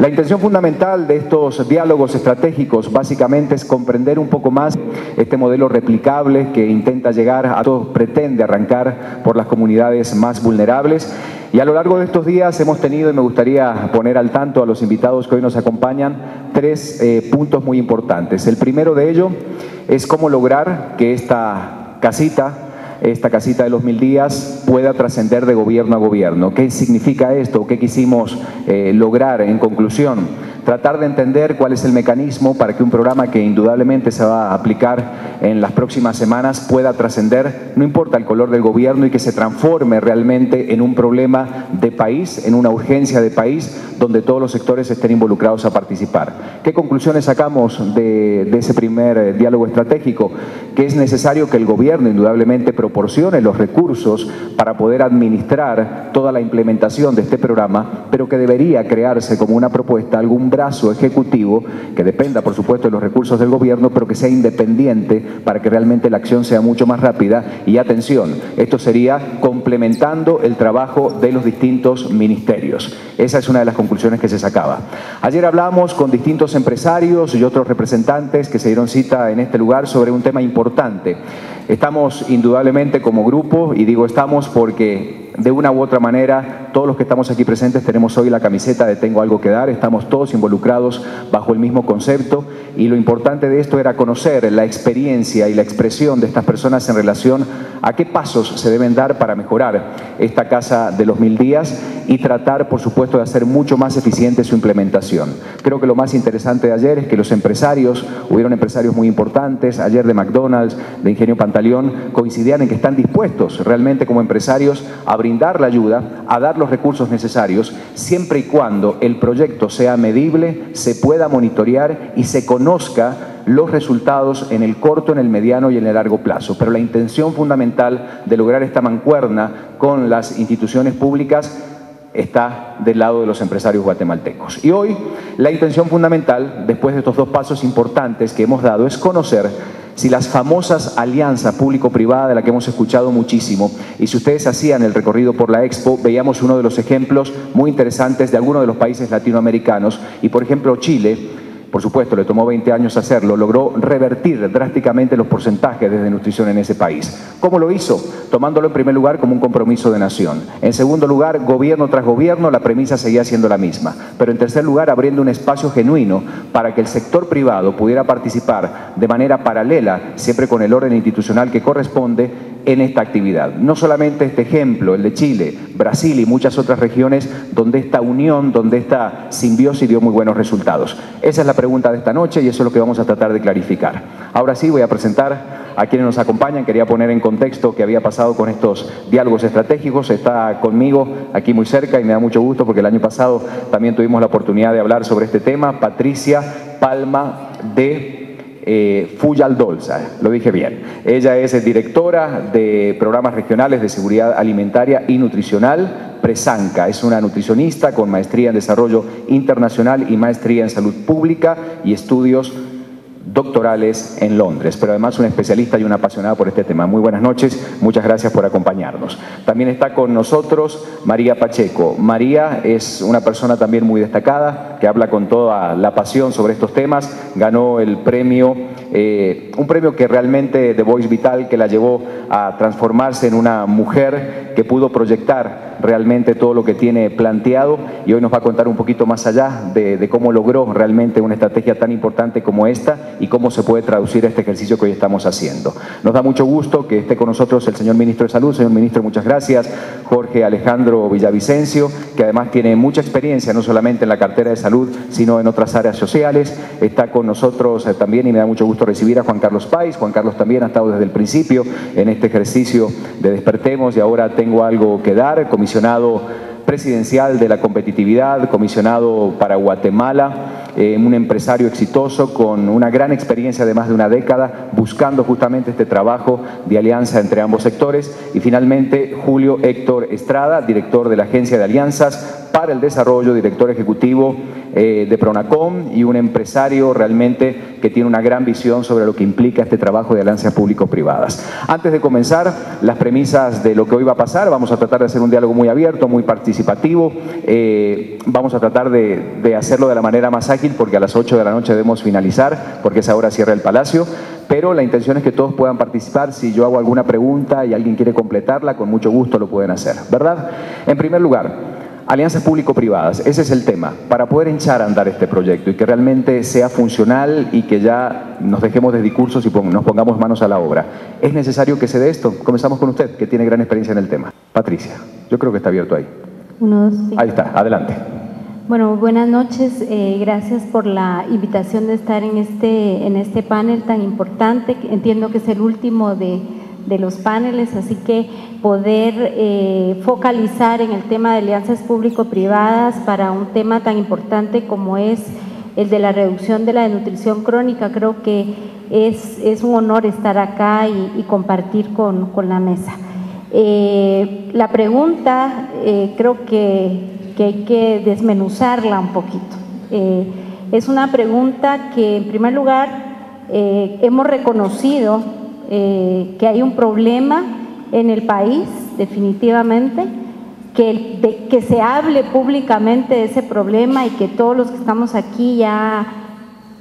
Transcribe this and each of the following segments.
La intención fundamental de estos diálogos estratégicos básicamente es comprender un poco más este modelo replicable que intenta llegar a todos, pretende arrancar por las comunidades más vulnerables. Y a lo largo de estos días hemos tenido, y me gustaría poner al tanto a los invitados que hoy nos acompañan, tres puntos muy importantes. El primero de ello es cómo lograr que esta casita de los 1000 días pueda trascender de gobierno a gobierno. ¿Qué significa esto? ¿Qué quisimos lograr en conclusión? Tratar de entender cuál es el mecanismo para que un programa que indudablemente se va a aplicar en las próximas semanas pueda trascender, no importa el color del gobierno, y que se transforme realmente en un problema de país, en una urgencia de país, donde todos los sectores estén involucrados a participar. ¿Qué conclusiones sacamos de ese primer diálogo estratégico? Que es necesario que el gobierno indudablemente proporcione los recursos para poder administrar toda la implementación de este programa, pero que debería crearse como una propuesta algún brazo ejecutivo que dependa, por supuesto, de los recursos del gobierno, pero que sea independiente para que realmente la acción sea mucho más rápida. Y atención, esto sería complementando el trabajo de los distintos ministerios. Esa es una de las conclusiones que se sacaba. Ayer hablamos con distintos empresarios y otros representantes que se dieron cita en este lugar sobre un tema importante. Estamos indudablemente como grupo, y digo estamos porque de una u otra manera todos los que estamos aquí presentes tenemos hoy la camiseta de Tengo Algo que Dar, estamos todos involucrados bajo el mismo concepto, y lo importante de esto era conocer la experiencia y la expresión de estas personas en relación a qué pasos se deben dar para mejorar esta casa de los 1000 días y tratar, por supuesto, de hacer mucho más eficiente su implementación. Creo que lo más interesante de ayer es que los empresarios, hubieron empresarios muy importantes, ayer de McDonald's, de Ingenio Pantaleón, coincidían en que están dispuestos realmente como empresarios a brindar la ayuda, a dar los recursos necesarios, siempre y cuando el proyecto sea medible, se pueda monitorear y se conozca los resultados en el corto, en el mediano y en el largo plazo. Pero la intención fundamental de lograr esta mancuerna con las instituciones públicas está del lado de los empresarios guatemaltecos. Y hoy la intención fundamental, después de estos dos pasos importantes que hemos dado, es conocer si las famosas alianzas público-privada, de la que hemos escuchado muchísimo, y si ustedes hacían el recorrido por la Expo, veíamos uno de los ejemplos muy interesantes de algunos de los países latinoamericanos, y por ejemplo Chile, por supuesto, le tomó 20 años hacerlo, logró revertir drásticamente los porcentajes de desnutrición en ese país. ¿Cómo lo hizo? Tomándolo en primer lugar como un compromiso de nación. En segundo lugar, gobierno tras gobierno, la premisa seguía siendo la misma. Pero en tercer lugar, abriendo un espacio genuino para que el sector privado pudiera participar de manera paralela, siempre con el orden institucional que corresponde, en esta actividad. No solamente este ejemplo, el de Chile, Brasil y muchas otras regiones donde esta unión, donde esta simbiosis dio muy buenos resultados. Esa es la pregunta de esta noche y eso es lo que vamos a tratar de clarificar. Ahora sí voy a presentar a quienes nos acompañan. Quería poner en contexto qué había pasado con estos diálogos estratégicos. Está conmigo aquí muy cerca y me da mucho gusto porque el año pasado también tuvimos la oportunidad de hablar sobre este tema, Patricia Palma de Fuyaldolza, lo dije bien. Ella es directora de programas regionales de seguridad alimentaria y nutricional, Presanca. Es una nutricionista con maestría en desarrollo internacional y maestría en salud pública y estudios doctorales en Londres, pero además una especialista y una apasionada por este tema. Muy buenas noches, muchas gracias por acompañarnos. También está con nosotros María Pacheco. María es una persona también muy destacada, que habla con toda la pasión sobre estos temas. Ganó el premio, un premio que realmente de Voice Vital, que la llevó a transformarse en una mujer que pudo proyectar realmente todo lo que tiene planteado, y hoy nos va a contar un poquito más allá de cómo logró realmente una estrategia tan importante como esta y cómo se puede traducir este ejercicio que hoy estamos haciendo. Nos da mucho gusto que esté con nosotros el señor Ministro de Salud. Señor Ministro, muchas gracias. Jorge Alejandro Villavicencio, que además tiene mucha experiencia, no solamente en la cartera de salud, sino en otras áreas sociales. Está con nosotros también, y me da mucho gusto recibir a Juan Carlos Páez. Juan Carlos también ha estado desde el principio en este ejercicio de Despertemos y ahora Tengo Algo que Dar, comisionado presidencial de la competitividad, comisionado para Guatemala, un empresario exitoso con una gran experiencia de más de una década buscando justamente este trabajo de alianza entre ambos sectores. Y finalmente Julio Héctor Estrada, director de la Agencia de Alianzas para el Desarrollo, director ejecutivo de Pronacom y un empresario realmente que tiene una gran visión sobre lo que implica este trabajo de alianzas público-privadas. Antes de comenzar, las premisas de lo que hoy va a pasar, vamos a tratar de hacer un diálogo muy abierto, muy participativo, vamos a tratar de hacerlo de la manera más ágil porque a las 8 de la noche debemos finalizar, porque esa hora cierra el Palacio, pero la intención es que todos puedan participar. Si yo hago alguna pregunta y alguien quiere completarla, con mucho gusto lo pueden hacer, ¿verdad? En primer lugar, alianzas público-privadas, ese es el tema, para poder echar a andar este proyecto y que realmente sea funcional y que ya nos dejemos de discursos y nos pongamos manos a la obra. ¿Es necesario que se dé esto? Comenzamos con usted, que tiene gran experiencia en el tema. Patricia, yo creo que está abierto ahí. Sí. Ahí está, adelante. Bueno, buenas noches, gracias por la invitación de estar en este panel tan importante. Entiendo que es el último de los paneles, así que poder focalizar en el tema de alianzas público-privadas para un tema tan importante como es el de la reducción de la desnutrición crónica, creo que es un honor estar acá y compartir con la mesa. La pregunta creo que hay que desmenuzarla un poquito. Es una pregunta que en primer lugar hemos reconocido que hay un problema en el país, definitivamente, que se hable públicamente de ese problema y que todos los que estamos aquí ya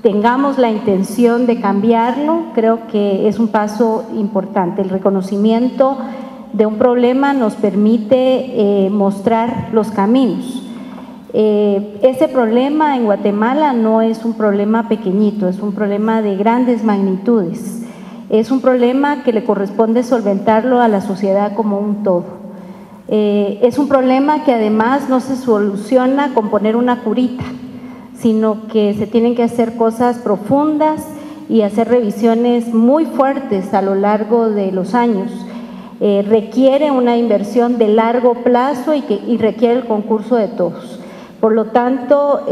tengamos la intención de cambiarlo, creo que es un paso importante. El reconocimiento de un problema nos permite mostrar los caminos. Ese problema en Guatemala no es un problema pequeñito, es un problema de grandes magnitudes. Es un problema que le corresponde solventarlo a la sociedad como un todo. Es un problema que además no se soluciona con poner una curita, sino que se tienen que hacer cosas profundas y hacer revisiones muy fuertes a lo largo de los años. Requiere una inversión de largo plazo y requiere el concurso de todos. Por lo tanto,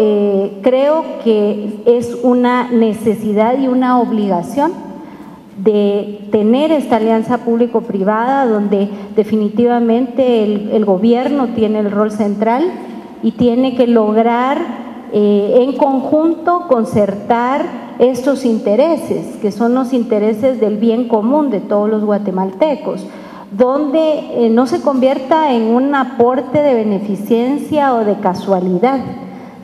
creo que es una necesidad y una obligación de tener esta alianza público-privada donde definitivamente el gobierno tiene el rol central y tiene que lograr en conjunto concertar estos intereses, que son los intereses del bien común de todos los guatemaltecos, donde no se convierta en un aporte de beneficencia o de casualidad,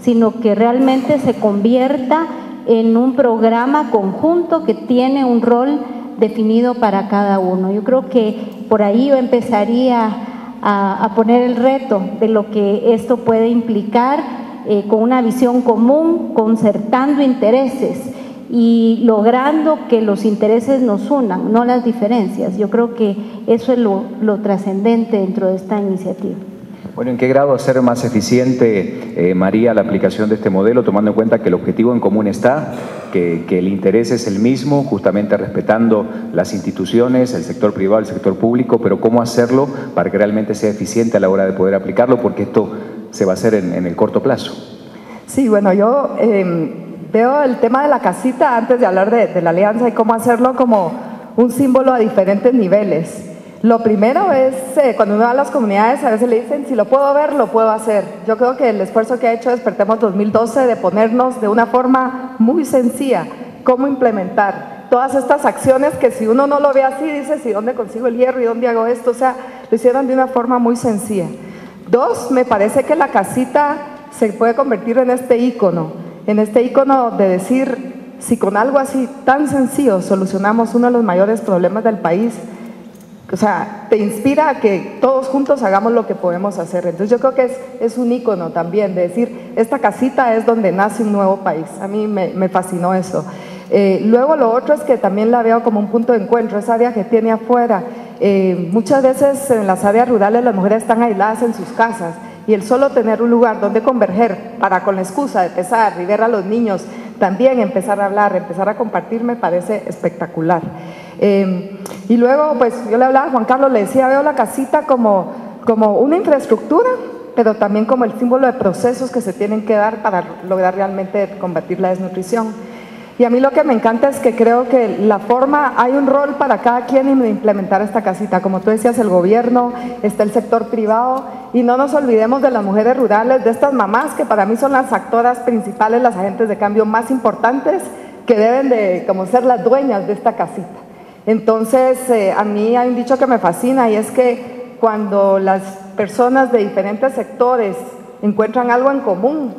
sino que realmente se convierta en un programa conjunto que tiene un rol definido para cada uno. Yo creo que por ahí yo empezaría a poner el reto de lo que esto puede implicar con una visión común, concertando intereses y logrando que los intereses nos unan, no las diferencias. Yo creo que eso es lo trascendente dentro de esta iniciativa. Bueno, ¿en qué grado hacer más eficiente, María, la aplicación de este modelo, tomando en cuenta que el objetivo en común está, que el interés es el mismo, justamente respetando las instituciones, el sector privado, el sector público, pero cómo hacerlo para que realmente sea eficiente a la hora de poder aplicarlo, porque esto se va a hacer en el corto plazo? Sí, bueno, yo veo el tema de la casita, antes de hablar de la alianza y cómo hacerlo, como un símbolo a diferentes niveles. Lo primero es, cuando uno va a las comunidades, a veces le dicen, si lo puedo ver, lo puedo hacer. Yo creo que el esfuerzo que ha hecho Despertemos 2012 de ponernos de una forma muy sencilla cómo implementar todas estas acciones que si uno no lo ve así, dice, ¿y dónde consigo el hierro y dónde hago esto? O sea, lo hicieron de una forma muy sencilla. Dos, me parece que la casita se puede convertir en este ícono de decir, si con algo así tan sencillo solucionamos uno de los mayores problemas del país, o sea, te inspira a que todos juntos hagamos lo que podemos hacer. Entonces yo creo que es un ícono también de decir, esta casita es donde nace un nuevo país. A mí me fascinó eso. Luego lo otro es que también la veo como un punto de encuentro, esa área que tiene afuera. Muchas veces en las áreas rurales las mujeres están aisladas en sus casas y el solo tener un lugar donde converger para, con la excusa de pesar y ver a los niños, también empezar a hablar, empezar a compartir, me parece espectacular. Y luego, pues yo le hablaba a Juan Carlos, le decía, veo la casita como una infraestructura, pero también como el símbolo de procesos que se tienen que dar para lograr realmente combatir la desnutrición. Y a mí lo que me encanta es que creo que la forma, hay un rol para cada quien en implementar esta casita. Como tú decías, el gobierno, está el sector privado, y no nos olvidemos de las mujeres rurales, de estas mamás que para mí son las actoras principales, las agentes de cambio más importantes, que deben de como ser las dueñas de esta casita. Entonces, a mí hay un dicho que me fascina, y es que cuando las personas de diferentes sectores encuentran algo en común,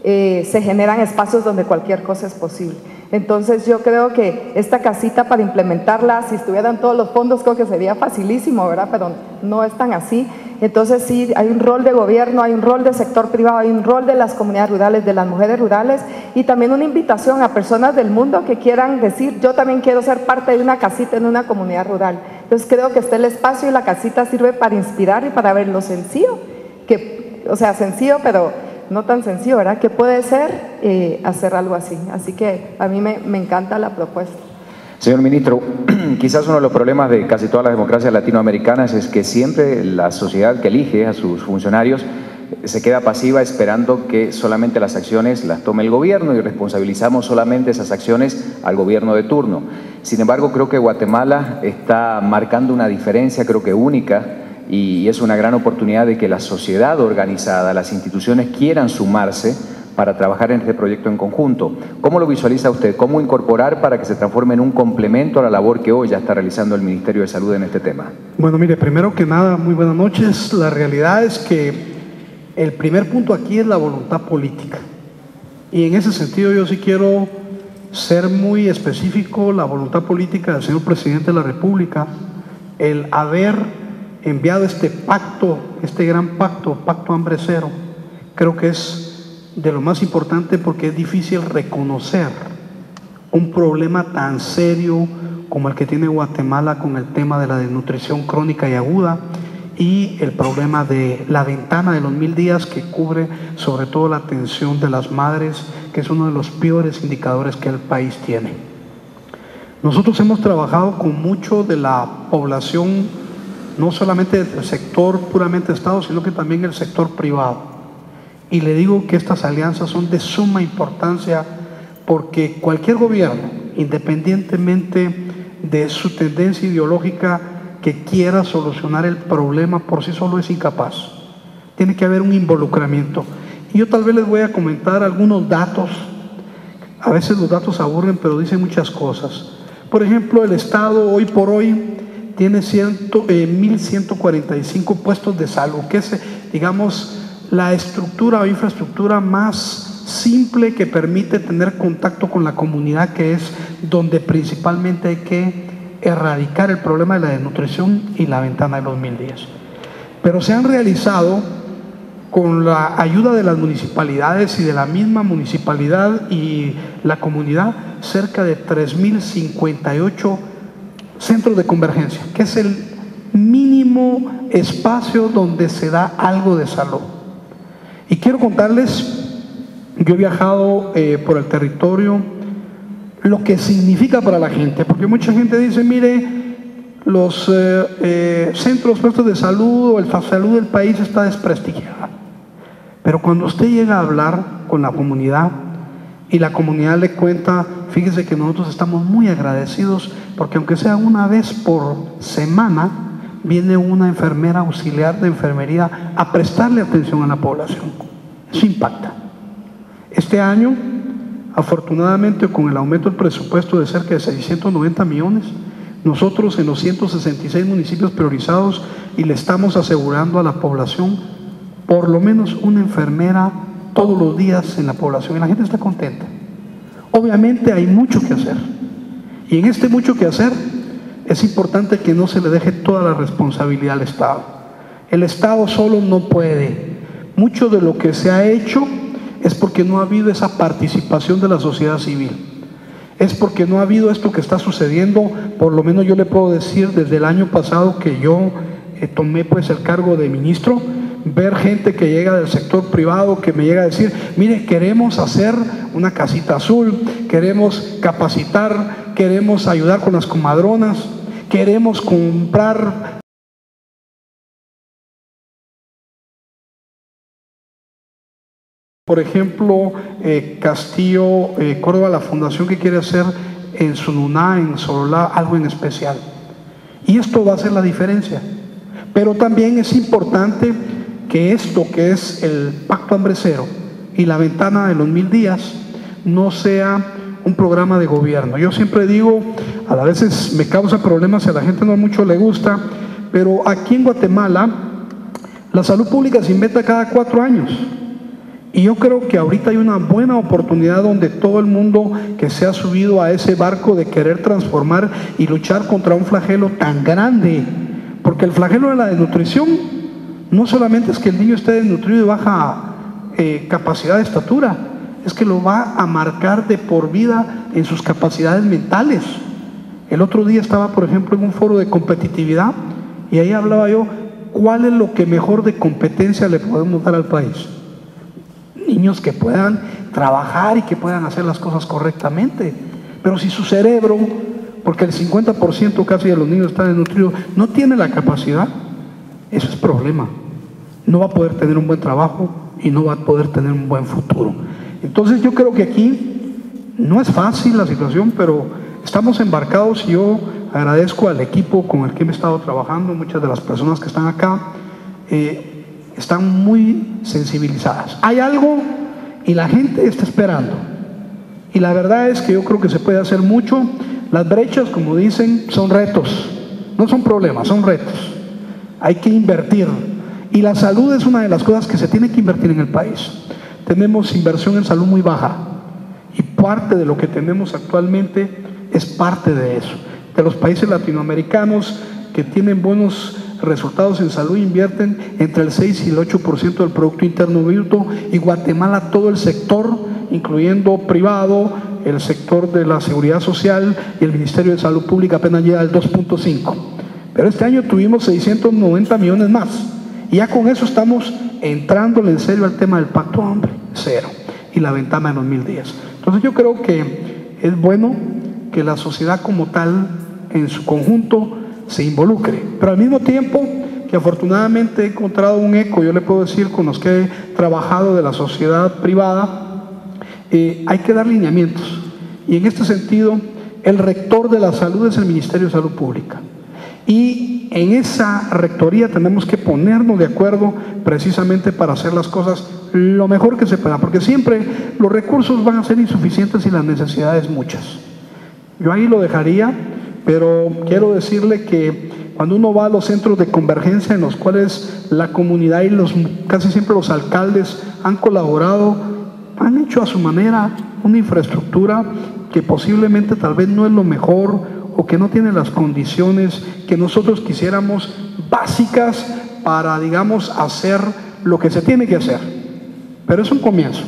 se generan espacios donde cualquier cosa es posible. Entonces yo creo que esta casita, para implementarla, si estuvieran todos los fondos, creo que sería facilísimo, ¿verdad? Pero no es tan así. Entonces sí, hay un rol de gobierno, hay un rol del sector privado, hay un rol de las comunidades rurales, de las mujeres rurales, y también una invitación a personas del mundo que quieran decir, yo también quiero ser parte de una casita en una comunidad rural. Entonces creo que está el espacio, y la casita sirve para inspirar y para ver lo sencillo, o sea, sencillo, pero no tan sencillo, ¿verdad? Que puede ser hacer algo así. Así que a mí me encanta la propuesta. Señor ministro, quizás uno de los problemas de casi todas las democracias latinoamericanas es que siempre la sociedad que elige a sus funcionarios se queda pasiva esperando que solamente las acciones las tome el gobierno, y responsabilizamos solamente esas acciones al gobierno de turno. Sin embargo, creo que Guatemala está marcando una diferencia, creo que única, y es una gran oportunidad de que la sociedad organizada, las instituciones quieran sumarse para trabajar en este proyecto en conjunto. ¿Cómo lo visualiza usted? ¿Cómo incorporar para que se transforme en un complemento a la labor que hoy ya está realizando el Ministerio de Salud en este tema? Bueno, mire, primero que nada, muy buenas noches. La realidad es que el primer punto aquí es la voluntad política. Y en ese sentido yo sí quiero ser muy específico. La voluntad política del señor Presidente de la República, el haber enviado este pacto, este gran pacto, Pacto Hambre Cero, creo que es de lo más importante, porque es difícil reconocer un problema tan serio como el que tiene Guatemala con el tema de la desnutrición crónica y aguda, y el problema de la ventana de los 1000 días, que cubre sobre todo la atención de las madres, que es uno de los peores indicadores que el país tiene. Nosotros hemos trabajado con mucho de la población, no solamente del sector puramente Estado, sino que también el sector privado. Y le digo que estas alianzas son de suma importancia, porque cualquier gobierno, independientemente de su tendencia ideológica, que quiera solucionar el problema por sí solo es incapaz. Tiene que haber un involucramiento. Y yo tal vez les voy a comentar algunos datos. A veces los datos aburren, pero dicen muchas cosas. Por ejemplo, el Estado hoy por hoy tiene 1.145 puestos de salud, que es, digamos, la estructura o infraestructura más simple que permite tener contacto con la comunidad, que es donde principalmente hay que erradicar el problema de la desnutrición y la ventana de los 1000 días. Pero se han realizado, con la ayuda de las municipalidades y de la misma municipalidad y la comunidad, cerca de 3.058 centros de convergencia, que es el mínimo espacio donde se da algo de salud. Y quiero contarles, yo he viajado por el territorio, lo que significa para la gente, porque mucha gente dice, mire, los centros, puestos de salud o la salud del país está desprestigiada. Pero cuando usted llega a hablar con la comunidad y la comunidad le cuenta, fíjese que nosotros estamos muy agradecidos, porque aunque sea una vez por semana, viene una enfermera auxiliar de enfermería a prestarle atención a la población. Eso impacta. Este año, afortunadamente, con el aumento del presupuesto de cerca de 690 millones, nosotros en los 166 municipios priorizados, y le estamos asegurando a la población por lo menos una enfermera todos los días en la población, y la gente está contenta. Obviamente hay mucho que hacer, y en este mucho que hacer es importante que no se le deje toda la responsabilidad al Estado. El Estado solo no puede. Mucho de lo que se ha hecho es porque no ha habido esa participación de la sociedad civil, es porque no ha habido esto que está sucediendo. Por lo menos yo le puedo decir, desde el año pasado que yo tomé pues el cargo de ministro, ver gente que llega del sector privado, que me llega a decir, mire, queremos hacer una casita azul, queremos capacitar, queremos ayudar con las comadronas, queremos comprar Por ejemplo, Castillo, Córdoba, la fundación que quiere hacer en Sununá, en Sololá, algo en especial. Y esto va a hacer la diferencia. Pero también es importante que esto que es el Pacto Hambre Cero y la ventana de los 1000 días no sea un programa de gobierno. Yo siempre digo, a veces me causa problemas si a la gente no mucho le gusta, pero aquí en Guatemala la salud pública se inventa cada 4 años. Y yo creo que ahorita hay una buena oportunidad donde todo el mundo que se ha subido a ese barco de querer transformar y luchar contra un flagelo tan grande, porque el flagelo de la desnutrición no solamente es que el niño esté desnutrido y baja capacidad de estatura, es que lo va a marcar de por vida en sus capacidades mentales. El otro día estaba, por ejemplo, en un foro de competitividad y ahí hablaba yo, ¿cuál es lo que mejor de competencia le podemos dar al país? Niños que puedan trabajar y que puedan hacer las cosas correctamente. Pero si su cerebro, porque el 50% casi de los niños está desnutrido, no tiene la capacidad, eso es problema. No va a poder tener un buen trabajo y no va a poder tener un buen futuro. Entonces yo creo que aquí no es fácil la situación, pero estamos embarcados y yo agradezco al equipo con el que he estado trabajando, muchas de las personas que están acá, están muy sensibilizadas. Hay algo y la gente está esperando. Y la verdad es que yo creo que se puede hacer mucho. Las brechas, como dicen, son retos. No son problemas, son retos. Hay que invertir. Y la salud es una de las cosas que se tiene que invertir en el país. Tenemos inversión en salud muy baja. Y parte de lo que tenemos actualmente es parte de eso. De los países latinoamericanos que tienen buenos resultados en salud invierten entre el 6 y el 8% del Producto Interno Bruto, y Guatemala todo el sector, incluyendo privado, el sector de la seguridad social y el Ministerio de Salud Pública apenas llega al 2.5. Pero este año tuvimos 690 millones más y ya con eso estamos entrándole en serio al tema del Pacto Hambre Cero y la ventana de los 1000 días. Entonces yo creo que es bueno que la sociedad como tal en su conjunto se involucre, pero al mismo tiempo que afortunadamente he encontrado un eco, yo le puedo decir, con los que he trabajado de la sociedad privada, hay que dar lineamientos, y en este sentido el rector de la salud es el Ministerio de Salud Pública, y en esa rectoría tenemos que ponernos de acuerdo precisamente para hacer las cosas lo mejor que se pueda, porque siempre los recursos van a ser insuficientes y las necesidades muchas. Yo ahí lo dejaría. Pero quiero decirle que cuando uno va a los centros de convergencia en los cuales la comunidad y casi siempre los alcaldes han colaborado, han hecho a su manera una infraestructura que posiblemente tal vez no es lo mejor o que no tiene las condiciones que nosotros quisiéramos básicas para, digamos, hacer lo que se tiene que hacer. Pero es un comienzo.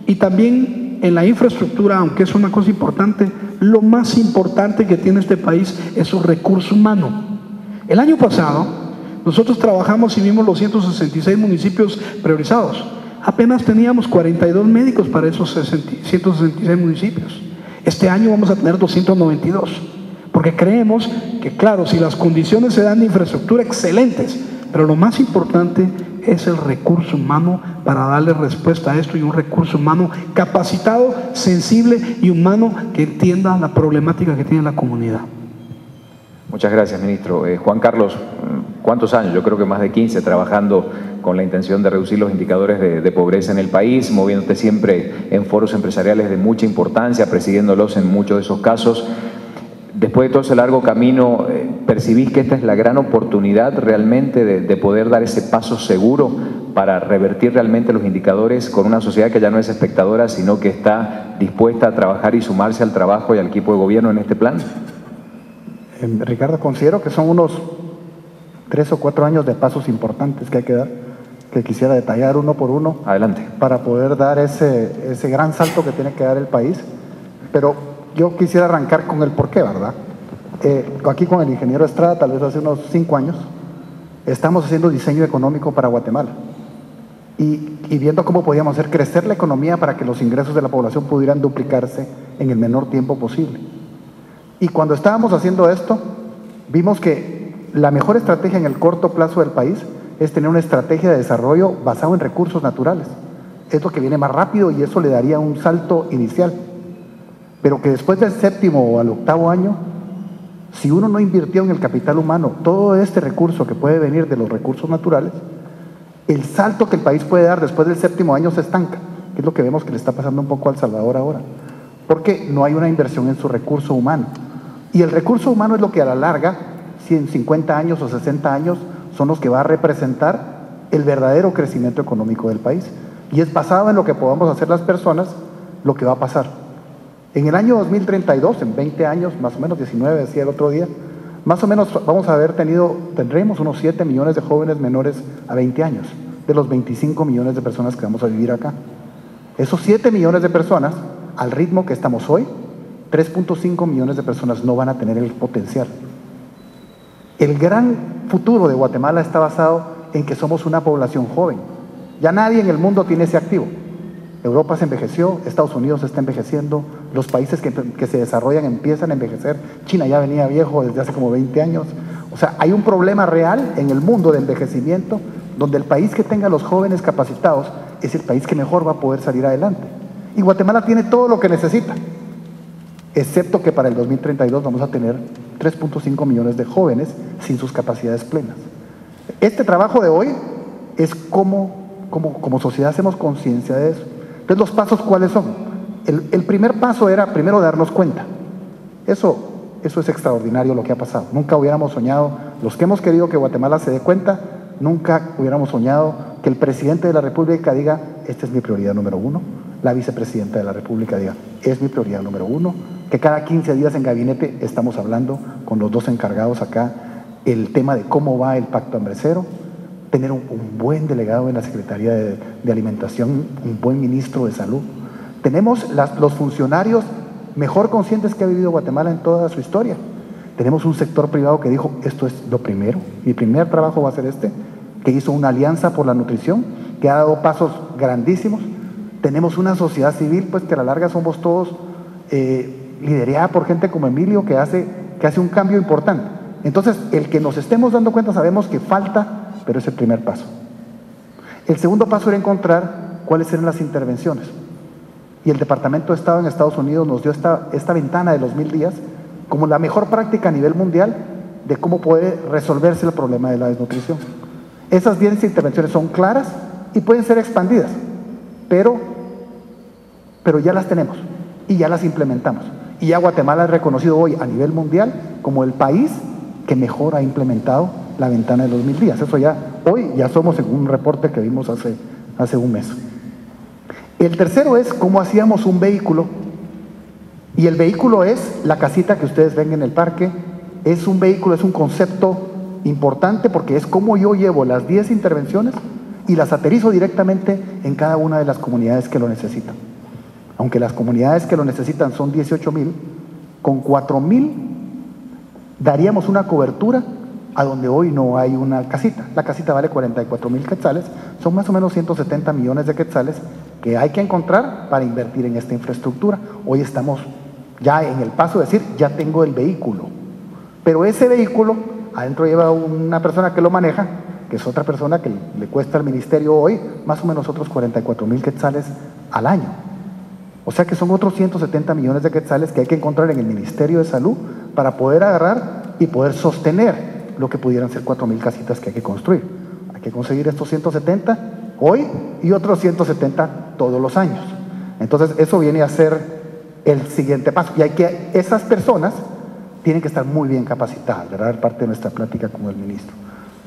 Y también en la infraestructura, aunque es una cosa importante, lo más importante que tiene este país es su recurso humano. El año pasado nosotros trabajamos y vimos los 166 municipios priorizados. Apenas teníamos 42 médicos para esos 166 municipios. Este año vamos a tener 292, porque creemos que, claro, si las condiciones se dan de infraestructura, excelentes, pero lo más importante es el recurso humano para darle respuesta a esto, y un recurso humano capacitado, sensible y humano que entienda la problemática que tiene la comunidad. Muchas gracias, ministro. Juan Carlos, ¿cuántos años? Yo creo que más de 15 trabajando con la intención de reducir los indicadores de pobreza en el país, moviéndote siempre en foros empresariales de mucha importancia, presidiéndolos en muchos de esos casos. Después de todo ese largo camino, ¿percibís que esta es la gran oportunidad realmente de poder dar ese paso seguro para revertir realmente los indicadores con una sociedad que ya no es espectadora, sino que está dispuesta a trabajar y sumarse al trabajo y al equipo de gobierno en este plan? Ricardo, considero que son unos 3 o 4 años de pasos importantes que hay que dar, que quisiera detallar uno por uno. Adelante. Para poder dar ese gran salto que tiene que dar el país. Pero yo quisiera arrancar con el porqué, ¿verdad? Aquí con el ingeniero Estrada, tal vez hace unos 5 años, estamos haciendo diseño económico para Guatemala y viendo cómo podíamos hacer crecer la economía para que los ingresos de la población pudieran duplicarse en el menor tiempo posible. Y cuando estábamos haciendo esto, vimos que la mejor estrategia en el corto plazo del país es tener una estrategia de desarrollo basado en recursos naturales. es lo que viene más rápido y eso le daría un salto inicial. Pero que después del 7º o al 8º año, si uno no invirtió en el capital humano todo este recurso que puede venir de los recursos naturales, el salto que el país puede dar después del 7º año se estanca, que es lo que vemos que le está pasando un poco a El Salvador ahora, porque no hay una inversión en su recurso humano. Y el recurso humano es lo que a la larga, si en 50 años o 60 años, son los que va a representar el verdadero crecimiento económico del país. Y es basado en lo que podamos hacer las personas, lo que va a pasar. En el año 2032, en 20 años, más o menos, 19 decía el otro día, más o menos vamos a tendremos unos 7 millones de jóvenes menores a 20 años, de los 25 millones de personas que vamos a vivir acá. Esos 7 millones de personas, al ritmo que estamos hoy, 3.5 millones de personas no van a tener el potencial. El gran futuro de Guatemala está basado en que somos una población joven. Ya nadie en el mundo tiene ese activo. Europa se envejeció, Estados Unidos está envejeciendo, los países que se desarrollan empiezan a envejecer, China ya venía viejo desde hace como 20 años. O sea, hay un problema real en el mundo de envejecimiento, donde el país que tenga los jóvenes capacitados es el país que mejor va a poder salir adelante. Y Guatemala tiene todo lo que necesita, excepto que para el 2032 vamos a tener 3.5 millones de jóvenes sin sus capacidades plenas. Este trabajo de hoy es como sociedad hacemos conciencia de eso. Entonces, ¿los pasos cuáles son? El primer paso era primero darnos cuenta. Eso es extraordinario lo que ha pasado. Nunca hubiéramos soñado, los que hemos querido que Guatemala se dé cuenta, nunca hubiéramos soñado que el presidente de la República diga, esta es mi prioridad número 1, la vicepresidenta de la República diga, es mi prioridad número 1, que cada 15 días en gabinete estamos hablando con los 2 encargados acá el tema de cómo va el Pacto Hambre Cero, tener un buen delegado en la Secretaría de Alimentación, un buen ministro de Salud. Tenemos los funcionarios mejor conscientes que ha vivido Guatemala en toda su historia. Tenemos un sector privado que dijo, esto es lo primero, mi primer trabajo va a ser este, que hizo una alianza por la nutrición, que ha dado pasos grandísimos. Tenemos una sociedad civil, pues que a la larga somos todos liderada por gente como Emilio, que hace un cambio importante. Entonces, el que nos estemos dando cuenta, sabemos que falta, pero es el primer paso. El segundo paso era encontrar cuáles eran las intervenciones. Y el Departamento de Estado en Estados Unidos nos dio esta ventana de los 1000 días como la mejor práctica a nivel mundial de cómo puede resolverse el problema de la desnutrición. Esas 10 intervenciones son claras y pueden ser expandidas, pero ya las tenemos y ya las implementamos. Y ya Guatemala es reconocido hoy a nivel mundial como el país que mejor ha implementado la ventana de los 1000 días. Eso ya, hoy ya somos en un reporte que vimos hace un mes. El tercero es cómo hacíamos un vehículo, y el vehículo es la casita que ustedes ven en el parque. Es un vehículo, es un concepto importante porque es cómo yo llevo las 10 intervenciones y las aterrizo directamente en cada una de las comunidades que lo necesitan. Aunque las comunidades que lo necesitan son 18,000, con 4,000 daríamos una cobertura a donde hoy no hay una casita. La casita vale 44,000 quetzales, son más o menos 170 millones de quetzales que hay que encontrar para invertir en esta infraestructura. Hoy estamos ya en el paso de decir, ya tengo el vehículo, pero ese vehículo adentro lleva una persona que lo maneja, que es otra persona que le cuesta al ministerio hoy más o menos otros 44,000 quetzales al año. O sea que son otros 170 millones de quetzales que hay que encontrar en el Ministerio de Salud para poder agarrar y poder sostener lo que pudieran ser 4,000 casitas que hay que construir. Hay que conseguir estos 170 hoy y otros 170 todos los años. Entonces eso viene a ser el siguiente paso. Y esas personas tienen que estar muy bien capacitadas, ¿verdad? Parte de nuestra plática con el ministro.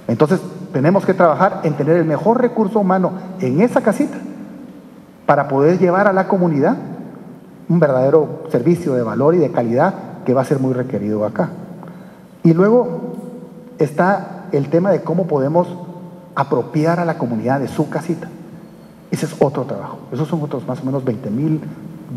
Entonces tenemos que trabajar en tener el mejor recurso humano en esa casita para poder llevar a la comunidad un verdadero servicio de valor y de calidad que va a ser muy requerido acá. Y luego está el tema de cómo podemos apropiar a la comunidad de su casita. Ese es otro trabajo. Esos son otros más o menos 20,000,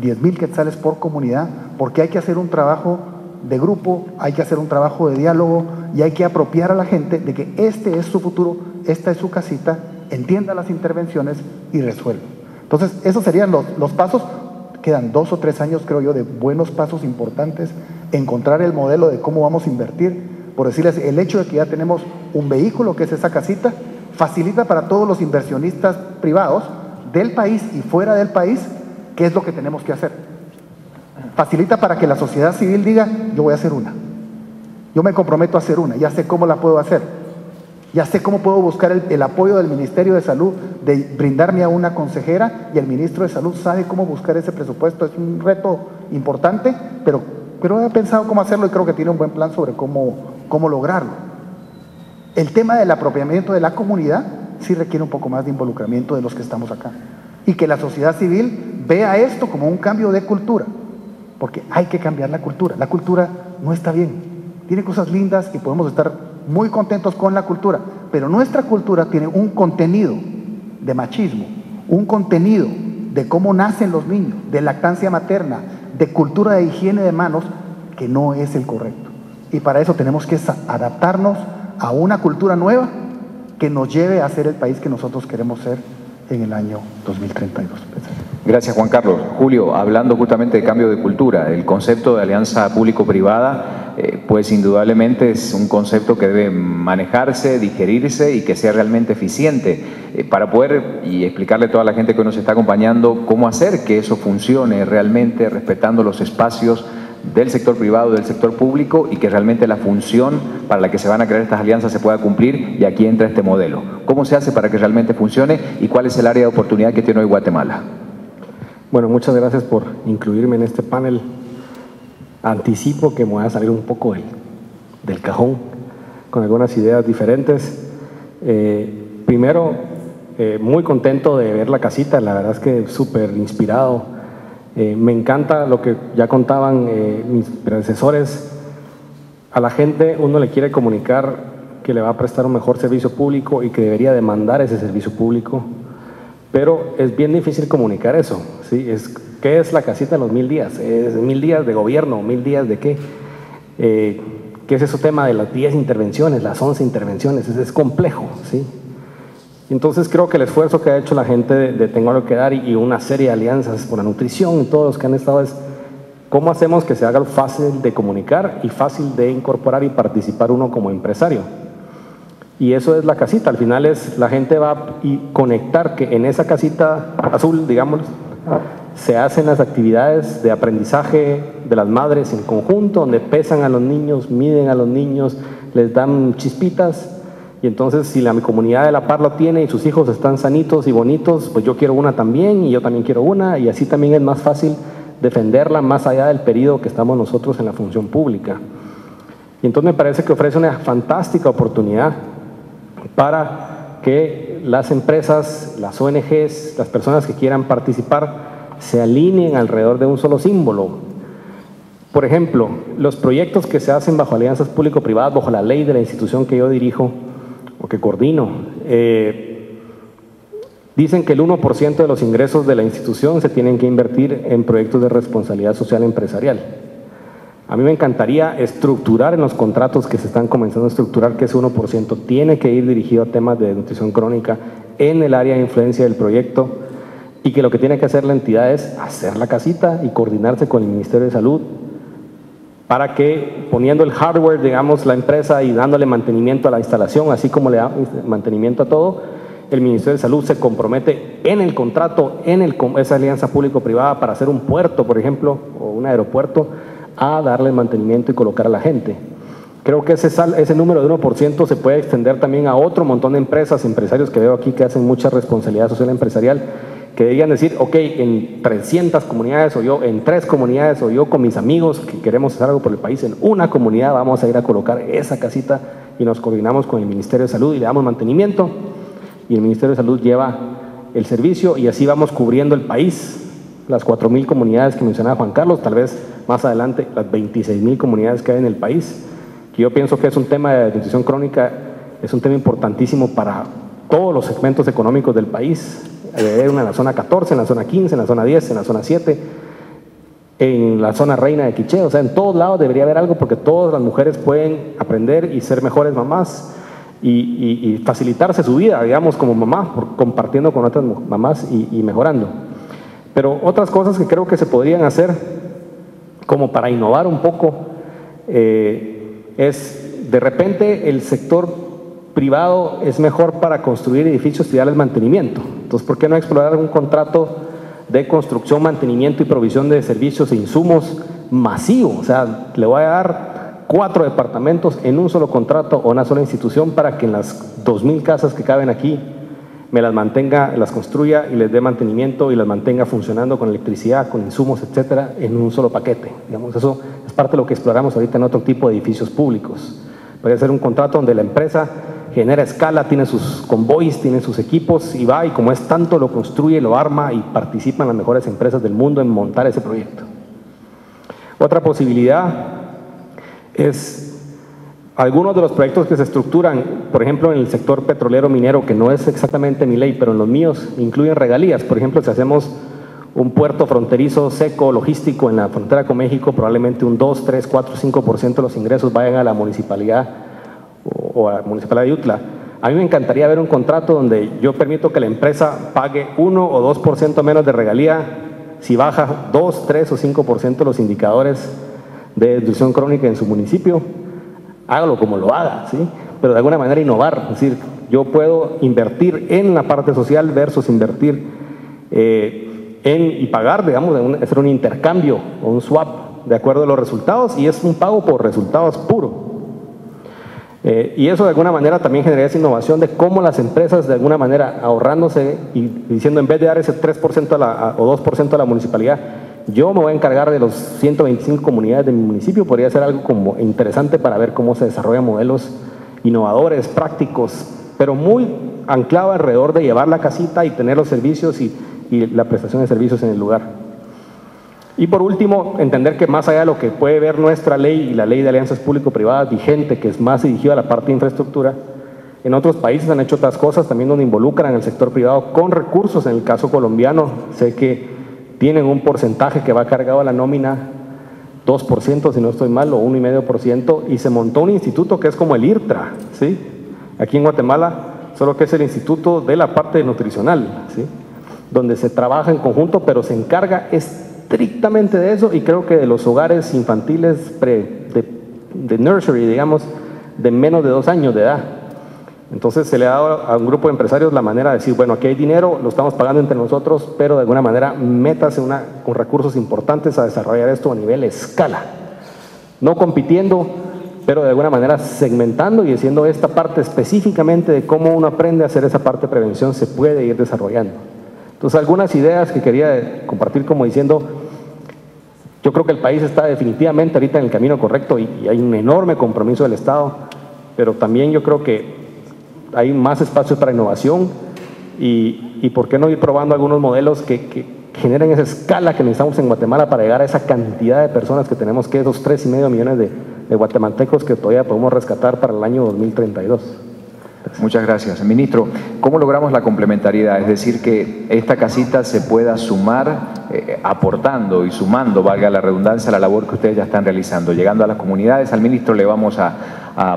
10,000 quetzales por comunidad, porque hay que hacer un trabajo de grupo, hay que hacer un trabajo de diálogo y hay que apropiar a la gente de que este es su futuro, esta es su casita, entienda las intervenciones y resuelva. Entonces, esos serían los pasos. Quedan 2 o 3 años, creo yo, de buenos pasos importantes, encontrar el modelo de cómo vamos a invertir. Por decirles, el hecho de que ya tenemos un vehículo que es esa casita, facilita para todos los inversionistas privados del país y fuera del país qué es lo que tenemos que hacer. Facilita para que la sociedad civil diga, yo voy a hacer una, yo me comprometo a hacer una, ya sé cómo la puedo hacer, ya sé cómo puedo buscar el apoyo del Ministerio de Salud, de brindarme a una consejera, y el Ministro de Salud sabe cómo buscar ese presupuesto. Es un reto importante, pero he pensado cómo hacerlo y creo que tiene un buen plan sobre cómo lograrlo. El tema del apropiamiento de la comunidad sí requiere un poco más de involucramiento de los que estamos acá, y que la sociedad civil vea esto como un cambio de cultura, porque hay que cambiar la cultura. La cultura no está bien, tiene cosas lindas y podemos estar muy contentos con la cultura, pero nuestra cultura tiene un contenido de machismo, un contenido de cómo nacen los niños, de lactancia materna, de cultura de higiene de manos, que no es el correcto. Y para eso tenemos que adaptarnos a una cultura nueva que nos lleve a ser el país que nosotros queremos ser en el año 2032. Gracias, Juan Carlos. Julio, hablando justamente de cambio de cultura, el concepto de alianza público-privada, pues indudablemente es un concepto que debe manejarse, digerirse y que sea realmente eficiente para poder y explicarle a toda la gente que nos está acompañando cómo hacer que eso funcione realmente respetando los espacios del sector privado, del sector público, y que realmente la función para la que se van a crear estas alianzas se pueda cumplir, y aquí entra este modelo. ¿Cómo se hace para que realmente funcione y cuál es el área de oportunidad que tiene hoy Guatemala? Bueno, muchas gracias por incluirme en este panel. Anticipo que me voy a salir un poco del cajón con algunas ideas diferentes. Primero, muy contento de ver la casita, la verdad es que súper inspirado. Me encanta lo que ya contaban mis predecesores. A la gente uno le quiere comunicar que le va a prestar un mejor servicio público y que debería demandar ese servicio público, pero es bien difícil comunicar eso, ¿sí? ¿Qué es la casita de los 1000 días? ¿Es 1000 días de gobierno? 1000 días de qué? ¿Qué es ese tema de las 10 intervenciones, las 11 intervenciones? Es complejo, ¿sí? Entonces creo que el esfuerzo que ha hecho la gente de Tengo Algo que Dar y una serie de alianzas por la nutrición y todos los que han estado es cómo hacemos que se haga fácil de comunicar y fácil de incorporar y participar uno como empresario. Y eso es la casita, al final es la gente va a conectar que en esa casita azul, digamos, se hacen las actividades de aprendizaje de las madres en conjunto, donde pesan a los niños, miden a los niños, les dan chispitas. Y entonces si la comunidad de La Par lo tiene y sus hijos están sanitos y bonitos, pues yo quiero una también y yo también quiero una, y así también es más fácil defenderla más allá del periodo que estamos nosotros en la función pública. Y entonces me parece que ofrece una fantástica oportunidad para que las empresas, las ONGs, las personas que quieran participar se alineen alrededor de un solo símbolo. Por ejemplo, los proyectos que se hacen bajo alianzas público-privadas, bajo la ley de la institución que yo dirijo o que coordino, dicen que el 1% de los ingresos de la institución se tienen que invertir en proyectos de responsabilidad social empresarial. A mí me encantaría estructurar en los contratos que se están comenzando a estructurar que ese 1% tiene que ir dirigido a temas de nutrición crónica en el área de influencia del proyecto, y que lo que tiene que hacer la entidad es hacer la casita y coordinarse con el Ministerio de Salud para que, poniendo el hardware, digamos, la empresa y dándole mantenimiento a la instalación, así como le da mantenimiento a todo, el Ministerio de Salud se compromete en el contrato, esa alianza público-privada para hacer un puerto, por ejemplo, o un aeropuerto, a darle mantenimiento y colocar a la gente. Creo que ese número de 1% se puede extender también a otro montón de empresas, empresarios que veo aquí que hacen mucha responsabilidad social empresarial, que deberían decir, ok, en 300 comunidades, o yo en 3 comunidades, o yo con mis amigos que queremos hacer algo por el país, en una comunidad vamos a ir a colocar esa casita y nos coordinamos con el Ministerio de Salud y le damos mantenimiento, y el Ministerio de Salud lleva el servicio, y así vamos cubriendo el país, las 4.000 comunidades que mencionaba Juan Carlos, tal vez más adelante las 26.000 comunidades que hay en el país, que yo pienso que es un tema de nutrición crónica, es un tema importantísimo para todos los segmentos económicos del país. En la zona 14, en la zona 15, en la zona 10, en la zona 7, en la zona reina de Quiché, o sea, en todos lados debería haber algo, porque todas las mujeres pueden aprender y ser mejores mamás y facilitarse su vida, digamos, como mamá, compartiendo con otras mamás y mejorando. Pero otras cosas que creo que se podrían hacer, como para innovar un poco, es de repente el sector privado es mejor para construir edificios y darles mantenimiento. Entonces, ¿por qué no explorar un contrato de construcción, mantenimiento y provisión de servicios e insumos masivo? O sea, le voy a dar 4 departamentos en un solo contrato o una sola institución para que en las 2,000 casas que caben aquí me las mantenga, las construya y les dé mantenimiento y las mantenga funcionando con electricidad, con insumos, etcétera, en un solo paquete. Digamos, eso es parte de lo que exploramos ahorita en otro tipo de edificios públicos. Puede ser un contrato donde la empresa genera escala, tiene sus convoys, tiene sus equipos y va, y como es tanto, lo construye, lo arma y participa en las mejores empresas del mundo en montar ese proyecto. Otra posibilidad es algunos de los proyectos que se estructuran, por ejemplo, en el sector petrolero minero, que no es exactamente mi ley, pero en los míos incluyen regalías. Por ejemplo, si hacemos un puerto fronterizo seco, logístico en la frontera con México, probablemente un 2, 3, 4, 5% de los ingresos vayan a la municipalidad o a la municipalidad de Ayutla. A mí me encantaría ver un contrato donde yo permito que la empresa pague 1 o 2% menos de regalía si baja 2, 3 o 5% los indicadores de destrucción crónica en su municipio. Hágalo como lo haga, ¿sí? Pero de alguna manera innovar. Es decir, yo puedo invertir en la parte social versus invertir y pagar, digamos, hacer un intercambio o un swap de acuerdo a los resultados, y es un pago por resultados puro. Y eso de alguna manera también generaría esa innovación de cómo las empresas de alguna manera ahorrándose y diciendo, en vez de dar ese 3% o 2% a la municipalidad, yo me voy a encargar de los 125 comunidades de mi municipio. Podría ser algo como interesante para ver cómo se desarrollan modelos innovadores, prácticos, pero muy anclado alrededor de llevar la casita y tener los servicios y la prestación de servicios en el lugar. Y por último, entender que más allá de lo que puede ver nuestra ley y la ley de alianzas público-privadas vigente, que es más dirigida a la parte de infraestructura, en otros países han hecho otras cosas también donde involucran al sector privado con recursos. En el caso colombiano, sé que tienen un porcentaje que va cargado a la nómina, 2% si no estoy mal, o 1,5%, y se montó un instituto que es como el IRTRA, ¿sí? Aquí en Guatemala, solo que es el instituto de la parte nutricional, ¿sí? Donde se trabaja en conjunto, pero se encarga estrictamente de eso, y creo que de los hogares infantiles de nursery, digamos, de menos de 2 años de edad. Entonces se le ha dado a un grupo de empresarios la manera de decir, bueno, aquí hay dinero, lo estamos pagando entre nosotros, pero de alguna manera métase con recursos importantes a desarrollar esto a nivel escala. No compitiendo, pero de alguna manera segmentando y diciendo esta parte específicamente de cómo uno aprende a hacer esa parte de prevención se puede ir desarrollando. Entonces, algunas ideas que quería compartir como diciendo, yo creo que el país está definitivamente ahorita en el camino correcto y hay un enorme compromiso del Estado, pero también yo creo que hay más espacios para innovación y por qué no ir probando algunos modelos que generen esa escala que necesitamos en Guatemala para llegar a esa cantidad de personas que tenemos, que esos 3,5 millones de guatemaltecos que todavía podemos rescatar para el año 2032. Muchas gracias. Ministro, ¿cómo logramos la complementariedad? Es decir, que esta casita se pueda sumar, aportando y sumando, valga la redundancia, a la labor que ustedes ya están realizando, llegando a las comunidades. Al ministro le vamos a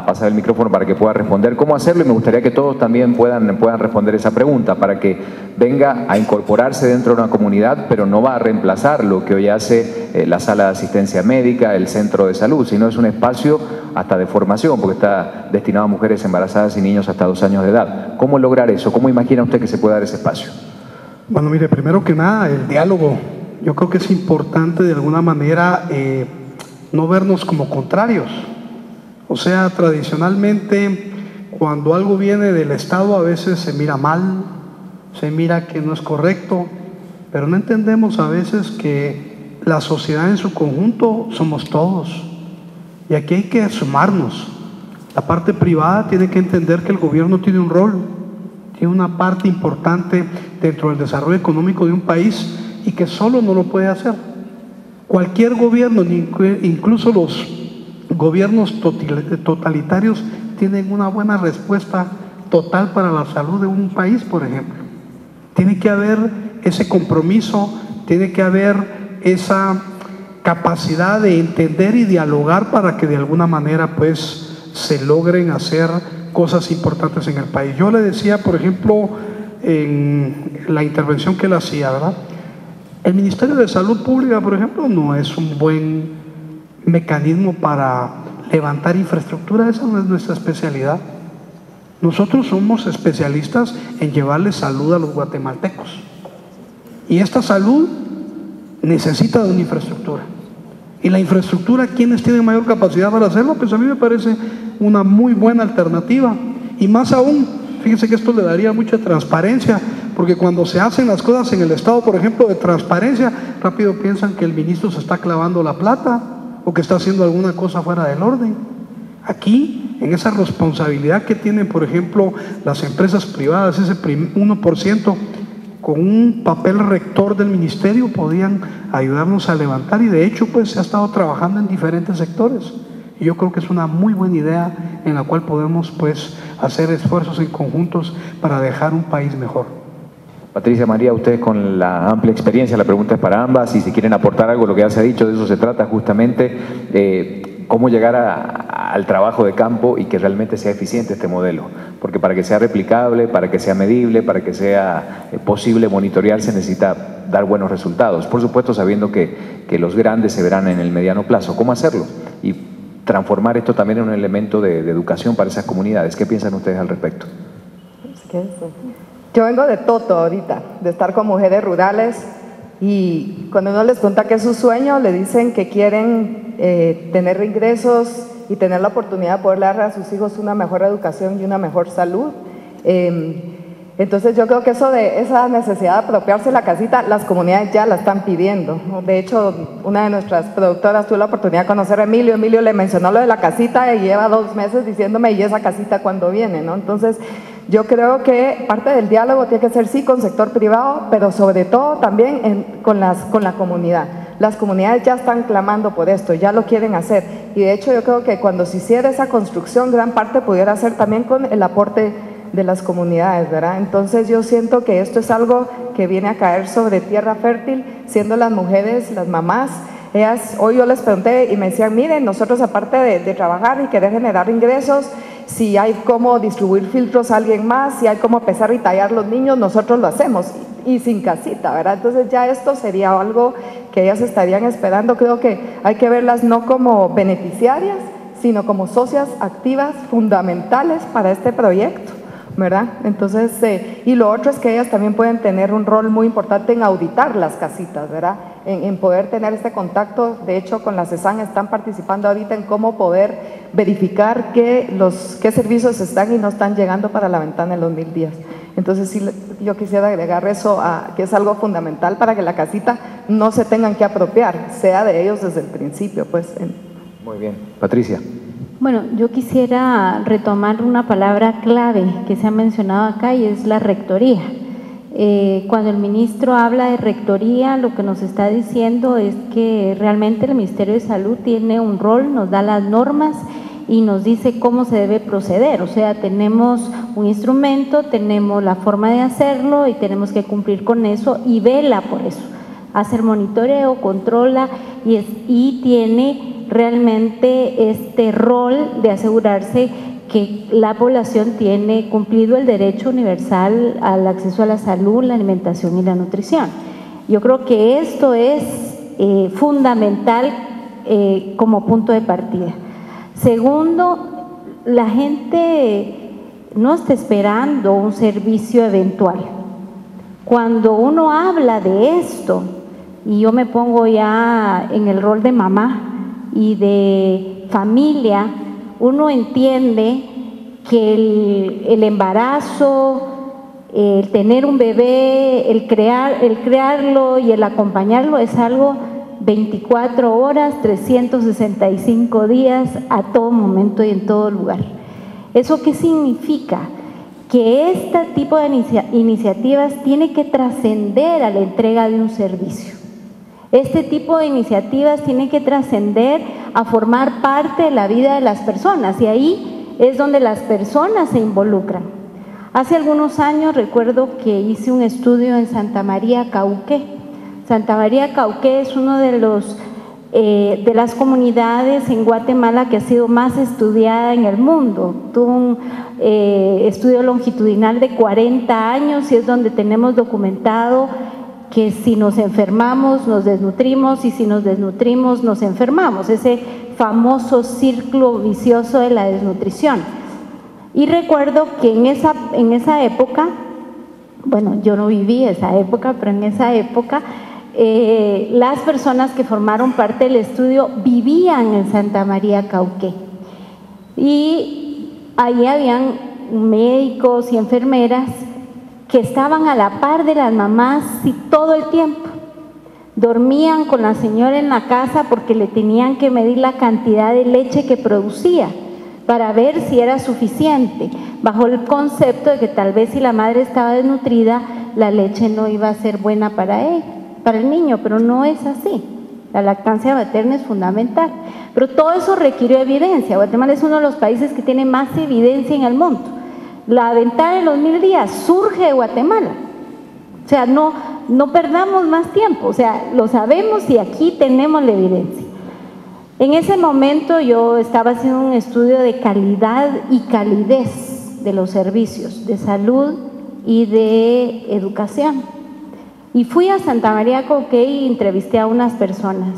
pasar el micrófono para que pueda responder cómo hacerlo, y me gustaría que todos también puedan responder esa pregunta, para que venga a incorporarse dentro de una comunidad, pero no va a reemplazar lo que hoy hace la sala de asistencia médica, el centro de salud, sino es un espacio hasta de formación, porque está destinado a mujeres embarazadas y niños hasta 2 años de edad. ¿Cómo lograr eso? ¿Cómo imagina usted que se puede dar ese espacio? Bueno, mire, primero que nada, el diálogo. Yo creo que es importante de alguna manera no vernos como contrarios. O sea, tradicionalmente, cuando algo viene del Estado, a veces se mira mal, se mira que no es correcto, pero no entendemos a veces que la sociedad en su conjunto somos todos. Y aquí hay que sumarnos. La parte privada tiene que entender que el gobierno tiene un rol, tiene una parte importante dentro del desarrollo económico de un país y que solo no lo puede hacer. Cualquier gobierno, incluso los gobiernos totalitarios, tienen una buena respuesta total para la salud de un país, por ejemplo. Tiene que haber ese compromiso, tiene que haber esa capacidad de entender y dialogar para que de alguna manera pues se logren hacer cosas importantes en el país. Yo le decía, por ejemplo, en la intervención que él hacía, ¿verdad? El Ministerio de Salud Pública, por ejemplo, no es un buen mecanismo para levantar infraestructura. Esa no es nuestra especialidad. Nosotros somos especialistas en llevarle salud a los guatemaltecos. Y esta salud necesita de una infraestructura. Y la infraestructura, ¿quiénes tienen mayor capacidad para hacerlo? Pues a mí me parece una muy buena alternativa. Y más aún, fíjense que esto le daría mucha transparencia, porque cuando se hacen las cosas en el Estado, por ejemplo, de transparencia, rápido piensan que el ministro se está clavando la plata o que está haciendo alguna cosa fuera del orden. Aquí, en esa responsabilidad que tienen, por ejemplo, las empresas privadas, ese 1%, con un papel rector del ministerio podían ayudarnos a levantar, y de hecho pues se ha estado trabajando en diferentes sectores, y yo creo que es una muy buena idea en la cual podemos pues hacer esfuerzos en conjuntos para dejar un país mejor. Patricia, María, ustedes con la amplia experiencia, la pregunta es para ambas, y si quieren aportar algo, lo que ya se ha dicho, de eso se trata justamente, cómo llegar al trabajo de campo y que realmente sea eficiente este modelo, porque para que sea replicable, para que sea medible, para que sea posible monitorear, se necesita dar buenos resultados, por supuesto sabiendo que los grandes se verán en el mediano plazo. ¿Cómo hacerlo? Y transformar esto también en un elemento de educación para esas comunidades. ¿Qué piensan ustedes al respecto? Yo vengo de Toto ahorita, de estar con mujeres rurales, y cuando uno les cuenta que es su sueño, le dicen que quieren tener ingresos y tener la oportunidad de poder darle a sus hijos una mejor educación y una mejor salud. Entonces yo creo que eso de esa necesidad de apropiarse la casita, las comunidades ya la están pidiendo. De hecho, una de nuestras productoras tuvo la oportunidad de conocer a Emilio. Emilio le mencionó lo de la casita y lleva 2 meses diciéndome, ¿y esa casita cuándo viene? ¿No? Entonces yo creo que parte del diálogo tiene que ser sí con sector privado, pero sobre todo también con la comunidad. Las comunidades ya están clamando por esto, ya lo quieren hacer, y de hecho yo creo que cuando se hiciera esa construcción, gran parte pudiera ser también con el aporte de las comunidades, ¿verdad? Entonces yo siento que esto es algo que viene a caer sobre tierra fértil, siendo las mujeres, las mamás. Ellas, hoy yo les pregunté y me decían, miren, nosotros aparte de trabajar y querer generar ingresos, si hay cómo distribuir filtros a alguien más, si hay cómo pesar y tallar los niños, nosotros lo hacemos, y sin casita, ¿verdad? Entonces ya esto sería algo que ellas estarían esperando. Creo que hay que verlas no como beneficiarias, sino como socias activas fundamentales para este proyecto, ¿verdad? Entonces, y lo otro es que ellas también pueden tener un rol muy importante en auditar las casitas, ¿verdad? En poder tener este contacto. De hecho, con la CESAN están participando ahorita en cómo poder verificar qué servicios están y no están llegando para la ventana en los 1000 días. Entonces, sí, yo quisiera agregar eso, que es algo fundamental para que la casita no se tengan que apropiar, sea de ellos desde el principio, pues. Muy bien. Patricia. Bueno, yo quisiera retomar una palabra clave que se ha mencionado acá, y es la rectoría. Cuando el ministro habla de rectoría, lo que nos está diciendo es que realmente el Ministerio de Salud tiene un rol, nos da las normas y nos dice cómo se debe proceder. O sea, tenemos un instrumento, tenemos la forma de hacerlo y tenemos que cumplir con eso, y vela por eso. Hace el monitoreo, controla y tiene realmente este rol de asegurarse que la población tiene cumplido el derecho universal al acceso a la salud, la alimentación y la nutrición. Yo creo que esto es fundamental como punto de partida. Segundo, la gente no está esperando un servicio eventual. Cuando uno habla de esto, y yo me pongo ya en el rol de mamá y de familia, uno entiende que el embarazo, el tener un bebé, el crearlo y el acompañarlo es algo 24 horas, 365 días, a todo momento y en todo lugar. ¿Eso qué significa? Que este tipo de iniciativas tiene que trascender a la entrega de un servicio. Este tipo de iniciativas tiene que trascender a formar parte de la vida de las personas, y ahí es donde las personas se involucran. Hace algunos años recuerdo que hice un estudio en Santa María Cauqué. Santa María Cauqué es uno de las comunidades en Guatemala que ha sido más estudiada en el mundo. Tuvo un estudio longitudinal de 40 años y es donde tenemos documentado que si nos enfermamos nos desnutrimos, y si nos desnutrimos nos enfermamos, ese famoso círculo vicioso de la desnutrición. Y recuerdo que en esa época, bueno, yo no viví esa época, pero en esa época las personas que formaron parte del estudio vivían en Santa María Cauqué. Y ahí habían médicos y enfermeras que estaban a la par de las mamás todo el tiempo. Dormían con la señora en la casa porque le tenían que medir la cantidad de leche que producía para ver si era suficiente, bajo el concepto de que tal vez si la madre estaba desnutrida, la leche no iba a ser buena para él, para el niño, pero no es así. La lactancia materna es fundamental, pero todo eso requirió evidencia. Guatemala es uno de los países que tiene más evidencia en el mundo. La ventana de los 1000 días surge de Guatemala. O sea, no perdamos más tiempo, o sea, lo sabemos y aquí tenemos la evidencia. En ese momento yo estaba haciendo un estudio de calidad y calidez de los servicios de salud y de educación. Y fui a Santa María Cauqué y entrevisté a unas personas.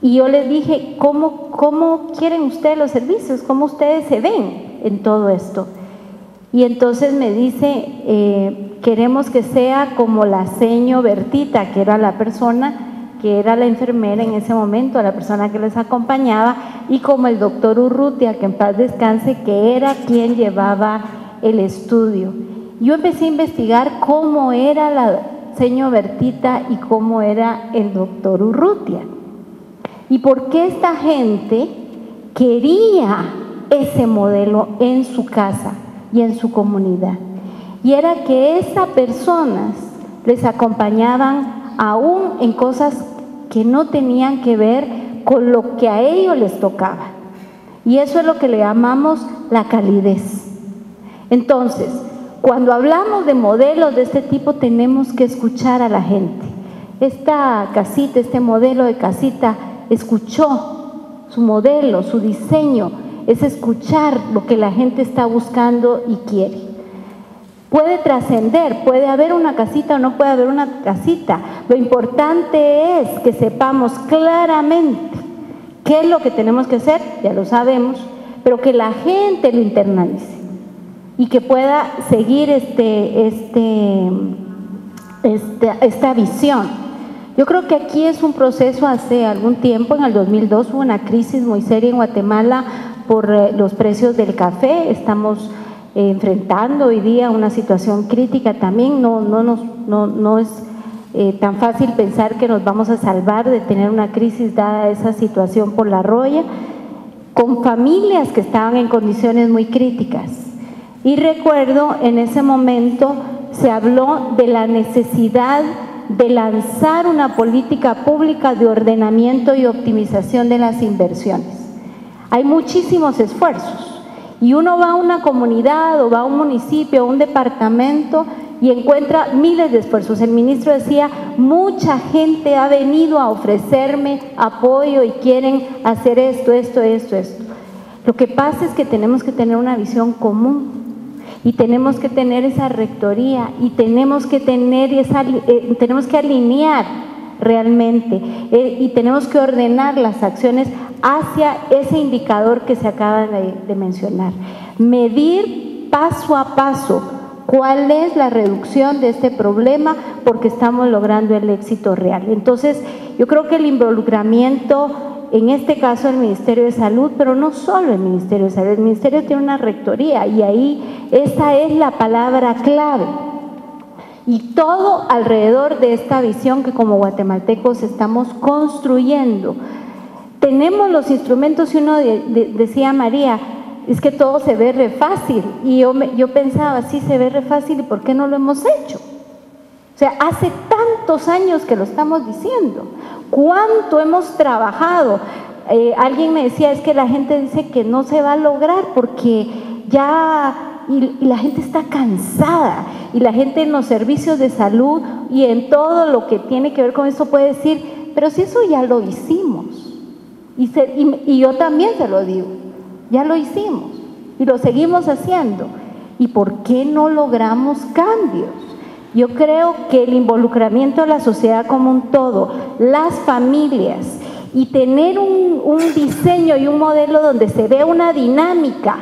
Y yo les dije, ¿cómo quieren ustedes los servicios? ¿Cómo ustedes se ven en todo esto? Y entonces me dice, queremos que sea como la seño Bertita, que era la persona, que era la enfermera en ese momento, la persona que les acompañaba, y como el doctor Urrutia, que en paz descanse, que era quien llevaba el estudio. Yo empecé a investigar cómo era la seño Bertita y cómo era el doctor Urrutia. Y por qué esta gente quería ese modelo en su casa y en su comunidad. Y era que esas personas les acompañaban aún en cosas que no tenían que ver con lo que a ellos les tocaba. Y eso es lo que le llamamos la calidez. Entonces, cuando hablamos de modelos de este tipo, tenemos que escuchar a la gente. Esta casita, este modelo de casita, escuchó su modelo, su diseño, es escuchar lo que la gente está buscando y quiere. Puede trascender, puede haber una casita o no puede haber una casita. Lo importante es que sepamos claramente qué es lo que tenemos que hacer, ya lo sabemos, pero que la gente lo internalice y que pueda seguir esta visión. Yo creo que aquí es un proceso hace algún tiempo, en el 2002 hubo una crisis muy seria en Guatemala por los precios del café. Estamos enfrentando hoy día una situación crítica también. No es tan fácil pensar que nos vamos a salvar de tener una crisis dada esa situación por la roya, con familias que estaban en condiciones muy críticas. Y recuerdo en ese momento se habló de la necesidad de lanzar una política pública de ordenamiento y optimización de las inversiones. Hay muchísimos esfuerzos y uno va a una comunidad o va a un municipio o un departamento y encuentra miles de esfuerzos. El ministro decía, mucha gente ha venido a ofrecerme apoyo y quieren hacer esto. Lo que pasa es que tenemos que tener una visión común y tenemos que tener esa rectoría y tenemos que alinear realmente y tenemos que ordenar las acciones hacia ese indicador que se acaba de mencionar. Medir paso a paso cuál es la reducción de este problema, porque estamos logrando el éxito real. Entonces, yo creo que el involucramiento, en este caso el Ministerio de Salud, pero no solo el Ministerio de Salud, el Ministerio tiene una rectoría y ahí esa es la palabra clave. Y todo alrededor de esta visión que como guatemaltecos estamos construyendo. Tenemos los instrumentos y uno decía María, es que todo se ve re fácil. Y yo pensaba, sí se ve re fácil, ¿y por qué no lo hemos hecho? O sea, hace tantos años que lo estamos diciendo. ¿Cuánto hemos trabajado? Alguien me decía, es que la gente dice que no se va a lograr porque ya... Y la gente está cansada, y la gente en los servicios de salud y en todo lo que tiene que ver con eso puede decir, pero si eso ya lo hicimos, y yo también se lo digo, ya lo hicimos y lo seguimos haciendo, ¿y por qué no logramos cambios? Yo creo que el involucramiento de la sociedad como un todo, las familias, y tener un diseño y un modelo donde se ve una dinámica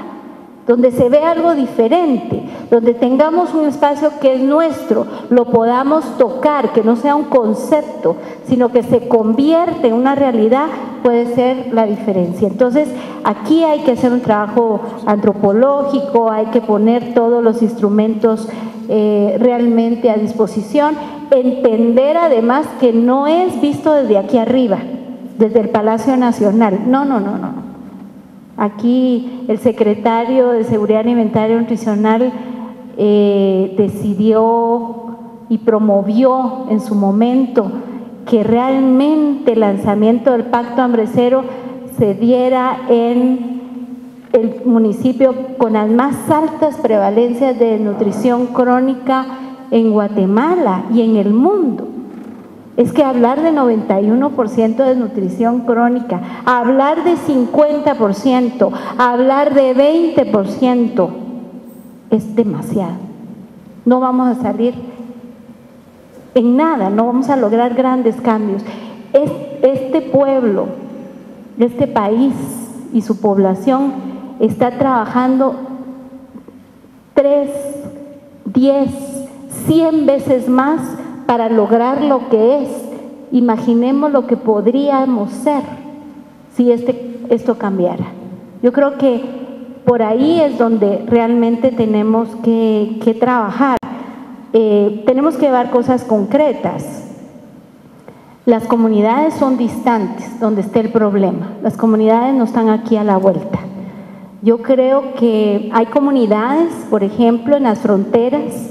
donde se ve algo diferente, donde tengamos un espacio que es nuestro, lo podamos tocar, que no sea un concepto, sino que se convierte en una realidad, puede ser la diferencia. Entonces, aquí hay que hacer un trabajo antropológico, hay que poner todos los instrumentos realmente a disposición, entender además que no es visto desde aquí arriba, desde el Palacio Nacional, no. Aquí el secretario de Seguridad Alimentaria y Nutricional decidió y promovió en su momento que realmente el lanzamiento del Pacto Hambre Cero se diera en el municipio con las más altas prevalencias de desnutrición crónica en Guatemala y en el mundo. Es que hablar de 91% de desnutrición crónica, hablar de 50%, hablar de 20% es demasiado. No vamos a salir en nada, no vamos a lograr grandes cambios. Este pueblo, este país y su población está trabajando 3, 10, 100 veces más para lograr lo que es. Imaginemos lo que podríamos ser si esto cambiara. Yo creo que por ahí es donde realmente tenemos que trabajar. Tenemos que llevar cosas concretas. Las comunidades son distantes, donde esté el problema. Las comunidades no están aquí a la vuelta. Yo creo que hay comunidades, por ejemplo, en las fronteras,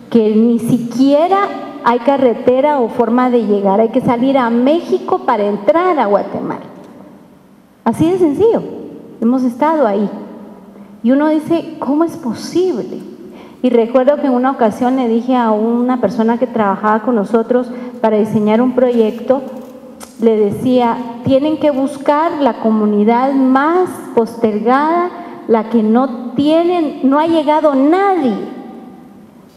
que ni siquiera hay carretera o forma de llegar, hay que salir a México para entrar a Guatemala. Así de sencillo, hemos estado ahí. Y uno dice, ¿cómo es posible? Y recuerdo que en una ocasión le dije a una persona que trabajaba con nosotros para diseñar un proyecto, le decía, tienen que buscar la comunidad más postergada, la que no ha llegado nadie,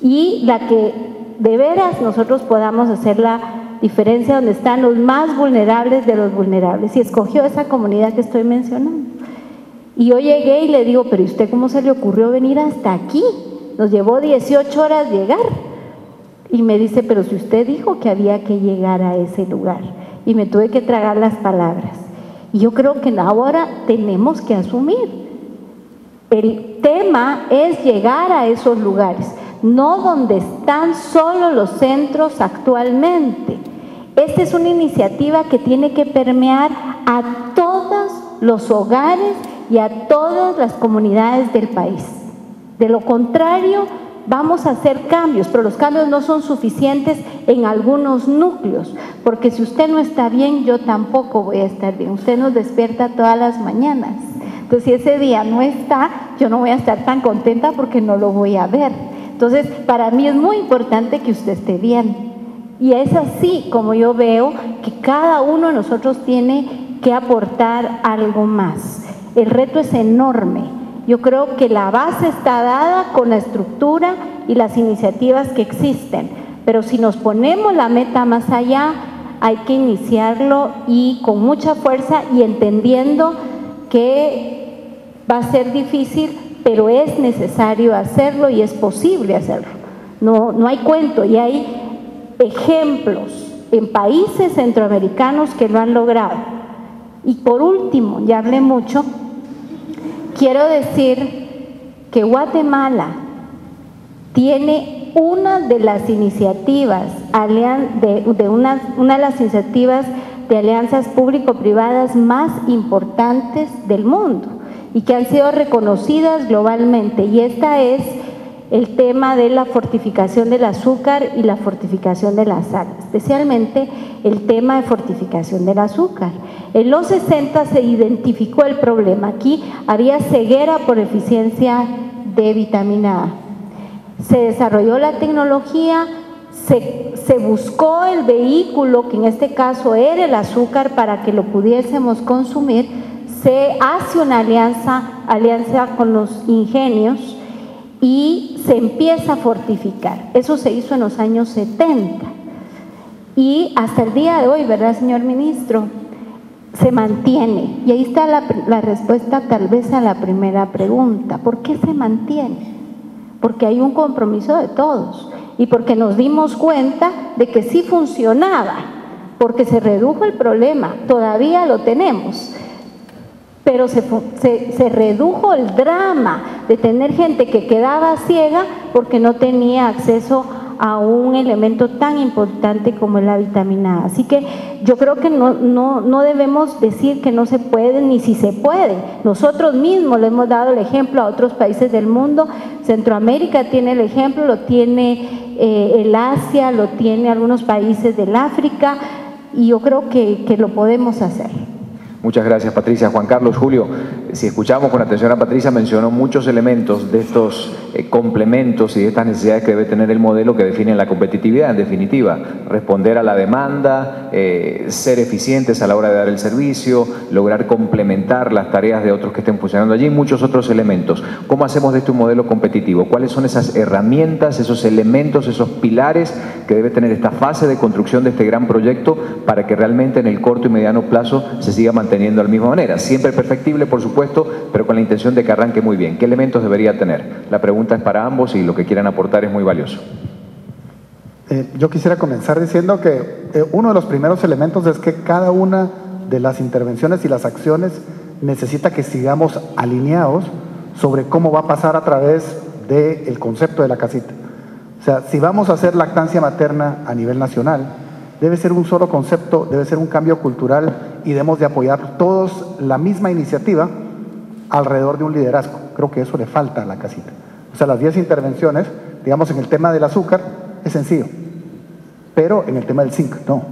y la que de veras nosotros podamos hacer la diferencia donde están los más vulnerables de los vulnerables, y escogió esa comunidad que estoy mencionando. Y yo llegué y le digo, pero ¿y usted cómo se le ocurrió venir hasta aquí? Nos llevó 18 horas llegar. Y me dice, pero si usted dijo que había que llegar a ese lugar. Y me tuve que tragar las palabras. Y yo creo que ahora tenemos que asumir. El tema es llegar a esos lugares, no donde están solo los centros actualmente. Esta es una iniciativa que tiene que permear a todos los hogares y a todas las comunidades del país. De lo contrario, vamos a hacer cambios, pero los cambios no son suficientes en algunos núcleos, porque si usted no está bien, yo tampoco voy a estar bien. Usted nos despierta todas las mañanas. Entonces, si ese día no está, yo no voy a estar tan contenta porque no lo voy a ver. Entonces, para mí es muy importante que usted esté bien. Y es así como yo veo que cada uno de nosotros tiene que aportar algo más. El reto es enorme. Yo creo que la base está dada con la estructura y las iniciativas que existen. Pero si nos ponemos la meta más allá, hay que iniciarlo y con mucha fuerza y entendiendo que va a ser difícil, pero es necesario hacerlo y es posible hacerlo. No hay cuento, y hay ejemplos en países centroamericanos que lo han logrado. Y por último, ya hablé mucho, quiero decir que Guatemala tiene una de las iniciativas una de las iniciativas de alianzas público-privadas más importantes del mundo y que han sido reconocidas globalmente, y esta es el tema de la fortificación del azúcar y la fortificación de la sal, especialmente el tema de fortificación del azúcar. En los 60 se identificó el problema. Aquí había ceguera por deficiencia de vitamina A. Se desarrolló la tecnología, se buscó el vehículo, que en este caso era el azúcar, para que lo pudiésemos consumir. Se hace una alianza con los ingenios y se empieza a fortificar. Eso se hizo en los años 70. Y hasta el día de hoy, ¿verdad, señor ministro? se mantiene. Y ahí está la respuesta tal vez a la primera pregunta. ¿Por qué se mantiene? Porque hay un compromiso de todos y porque nos dimos cuenta de que sí funcionaba, porque se redujo el problema, todavía lo tenemos, pero se redujo el drama de tener gente que quedaba ciega porque no tenía acceso a un elemento tan importante como es la vitamina A. Así que yo creo que no debemos decir que no se puede, ni si se puede. Nosotros mismos le hemos dado el ejemplo a otros países del mundo. Centroamérica tiene el ejemplo, lo tiene el Asia, lo tiene algunos países del África, y yo creo que lo podemos hacer. Muchas gracias, Patricia. Juan Carlos, Julio, si escuchamos con atención a Patricia, mencionó muchos elementos de estos complementos y de estas necesidades que debe tener el modelo que define la competitividad, en definitiva, responder a la demanda, ser eficientes a la hora de dar el servicio, lograr complementar las tareas de otros que estén funcionando allí, muchos otros elementos. ¿Cómo hacemos de esto un modelo competitivo? ¿Cuáles son esas herramientas, esos elementos, esos pilares que debe tener esta fase de construcción de este gran proyecto para que realmente en el corto y mediano plazo se siga manteniendo de la misma manera? Siempre perfectible, por supuesto, pero con la intención de que arranque muy bien. ¿Qué elementos debería tener? La pregunta es para ambos y lo que quieran aportar es muy valioso. Yo quisiera comenzar diciendo que uno de los primeros elementos es que cada una de las intervenciones y las acciones necesita que sigamos alineados sobre cómo va a pasar a través del concepto de la casita. O sea, si vamos a hacer lactancia materna a nivel nacional, debe ser un solo concepto, debe ser un cambio cultural y debemos de apoyar todos la misma iniciativa alrededor de un liderazgo. Creo que eso le falta a la casita. O sea, las 10 intervenciones, digamos, en el tema del azúcar es sencillo, pero en el tema del zinc no.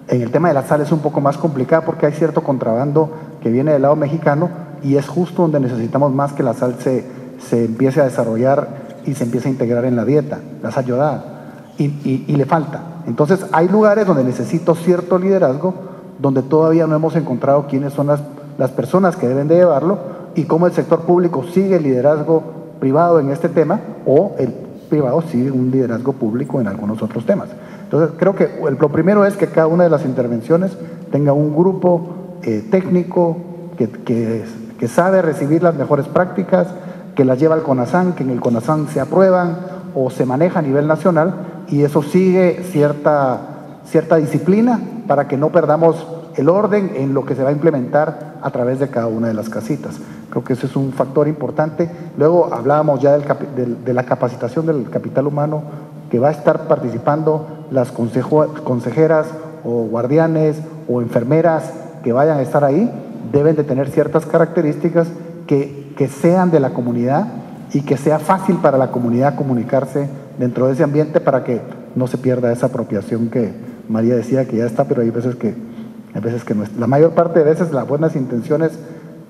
En el tema de la sal es un poco más complicado porque hay cierto contrabando que viene del lado mexicano y es justo donde necesitamos más que la sal se empiece a desarrollar y se empiece a integrar en la dieta, la sal yodada, y le falta. Entonces hay lugares donde necesito cierto liderazgo, donde todavía no hemos encontrado quiénes son las personas que deben de llevarlo y cómo el sector público sigue el liderazgo privado en este tema o el privado sigue un liderazgo público en algunos otros temas. Entonces creo que lo primero es que cada una de las intervenciones tenga un grupo técnico que sabe recibir las mejores prácticas, que las lleva al CONASAN, que en el CONASAN se aprueban o se maneja a nivel nacional, y eso sigue cierta disciplina para que no perdamos el orden en lo que se va a implementar a través de cada una de las casitas. Creo que ese es un factor importante. Luego hablábamos ya de la capacitación del capital humano, que va a estar participando las consejeras o guardianes o enfermeras que vayan a estar ahí, deben de tener ciertas características que sean de la comunidad y que sea fácil para la comunidad comunicarse dentro de ese ambiente para que no se pierda esa apropiación que María decía que ya está, pero hay veces que no es. La mayor parte de veces las buenas intenciones,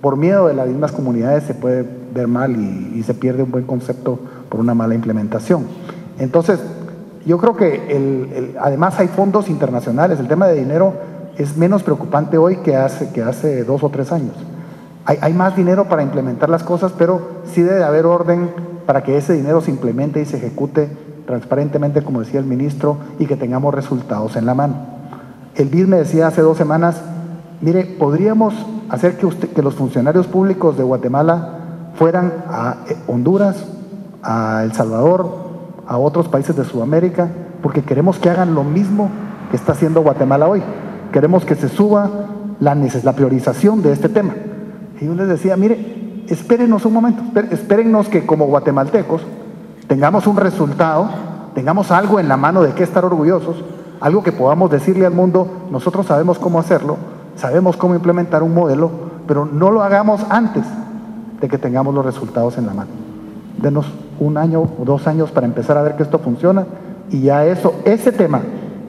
por miedo de las mismas comunidades, se puede ver mal y se pierde un buen concepto por una mala implementación. Entonces, yo creo que además hay fondos internacionales. El tema de dinero es menos preocupante hoy que hace 2 o 3 años. Hay más dinero para implementar las cosas, pero sí debe haber orden para que ese dinero se implemente y se ejecute transparentemente, como decía el ministro, y que tengamos resultados en la mano. El BID me decía hace 2 semanas, mire, podríamos hacer que los funcionarios públicos de Guatemala fueran a Honduras, a El Salvador, a otros países de Sudamérica, porque queremos que hagan lo mismo que está haciendo Guatemala hoy. Queremos que se suba la priorización de este tema. Y yo les decía, mire, espérenos un momento, espérennos que como guatemaltecos tengamos un resultado, tengamos algo en la mano de qué estar orgullosos, algo que podamos decirle al mundo, nosotros sabemos cómo hacerlo, sabemos cómo implementar un modelo, pero no lo hagamos antes de que tengamos los resultados en la mano. Denos 1 año o 2 años para empezar a ver que esto funciona, y ya ese tema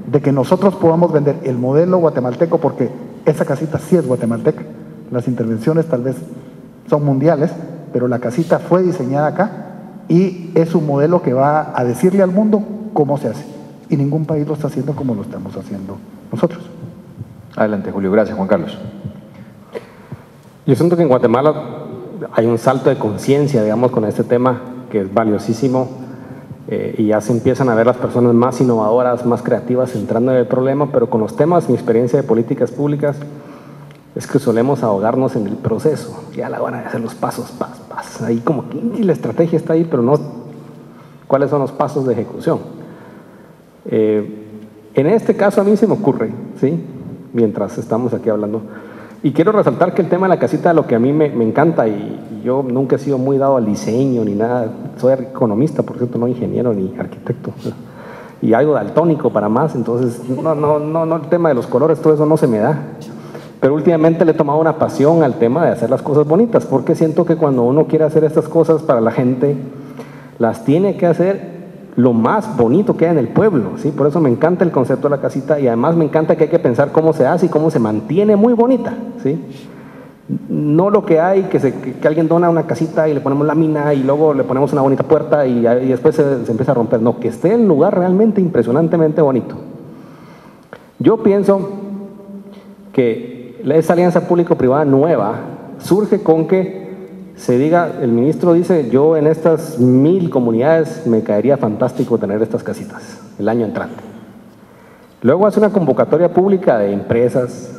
de que nosotros podamos vender el modelo guatemalteco, porque esa casita sí es guatemalteca, las intervenciones tal vez son mundiales, pero la casita fue diseñada acá y es un modelo que va a decirle al mundo cómo se hace, y ningún país lo está haciendo como lo estamos haciendo nosotros. Adelante, Julio. Gracias, Juan Carlos. Yo siento que en Guatemala hay un salto de conciencia, digamos, con este tema que es valiosísimo, y ya se empiezan a ver las personas más innovadoras, más creativas entrando en el problema, pero con los temas, mi experiencia de políticas públicas, es que solemos ahogarnos en el proceso, ya a la hora de hacer los pasos, ahí como que la estrategia está ahí, pero no cuáles son los pasos de ejecución. En este caso a mí se me ocurre, ¿sí?, mientras estamos aquí hablando, y quiero resaltar que el tema de la casita, lo que a mí me encanta, y yo nunca he sido muy dado al diseño ni nada, soy economista, por cierto, no ingeniero ni arquitecto, y algo daltónico para más, entonces no, el tema de los colores, todo eso no se me da. Pero últimamente le he tomado una pasión al tema de hacer las cosas bonitas, porque siento que cuando uno quiere hacer estas cosas para la gente, las tiene que hacer lo más bonito que hay en el pueblo, ¿sí? Por eso me encanta el concepto de la casita, y además me encanta que hay que pensar cómo se hace y cómo se mantiene muy bonita, ¿sí? No lo que hay, que alguien dona una casita y le ponemos lámina y luego le ponemos una bonita puerta y después se empieza a romper. No, que esté el lugar realmente impresionantemente bonito. Yo pienso que esa alianza público-privada nueva surge con que se diga, el ministro dice, yo en estas 1000 comunidades me caería fantástico tener estas casitas el año entrante. Luego hace una convocatoria pública de empresas,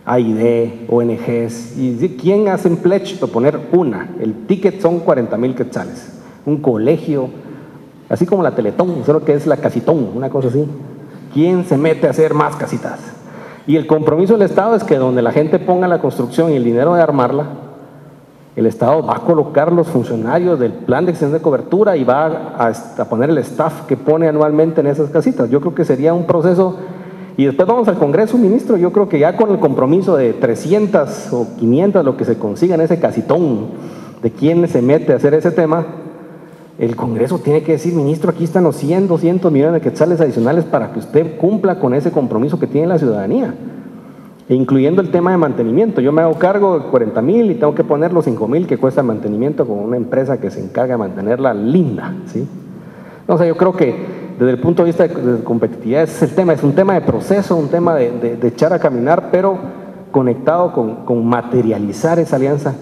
AID, ONGs, y ¿quién hace un pledge de poner una? El ticket son 40,000 quetzales. Un colegio, así como la Teletón, solo que es la casitón, una cosa así. ¿Quién se mete a hacer más casitas? Y el compromiso del Estado es que donde la gente ponga la construcción y el dinero de armarla, el Estado va a colocar los funcionarios del plan de extensión de cobertura y va a poner el staff que pone anualmente en esas casitas. Yo creo que sería un proceso, y después vamos al Congreso, ministro, yo creo que ya con el compromiso de 300 o 500, lo que se consiga en ese casitón, de quién se mete a hacer ese tema, el Congreso tiene que decir, ministro, aquí están los 100, 200 millones de quetzales adicionales para que usted cumpla con ese compromiso que tiene la ciudadanía, incluyendo el tema de mantenimiento. Yo me hago cargo de 40,000 y tengo que poner los 5,000 que cuesta el mantenimiento con una empresa que se encarga de mantenerla linda, ¿sí? No, o sea, yo creo que desde el punto de vista de competitividad ese es el tema, es un tema de proceso, un tema de echar a caminar, pero conectado con materializar esa alianza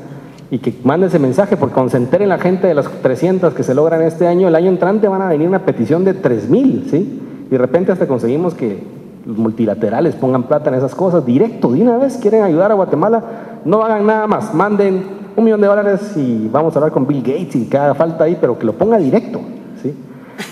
y que mande ese mensaje, porque cuando se entere la gente de las 300 que se logran este año, el año entrante van a venir una petición de 3,000, ¿sí? Y de repente hasta conseguimos que los multilaterales pongan plata en esas cosas, directo, de una vez, quieren ayudar a Guatemala, no hagan nada más, manden $1 millón y vamos a hablar con Bill Gates y que haga falta ahí, pero que lo ponga directo, ¿sí?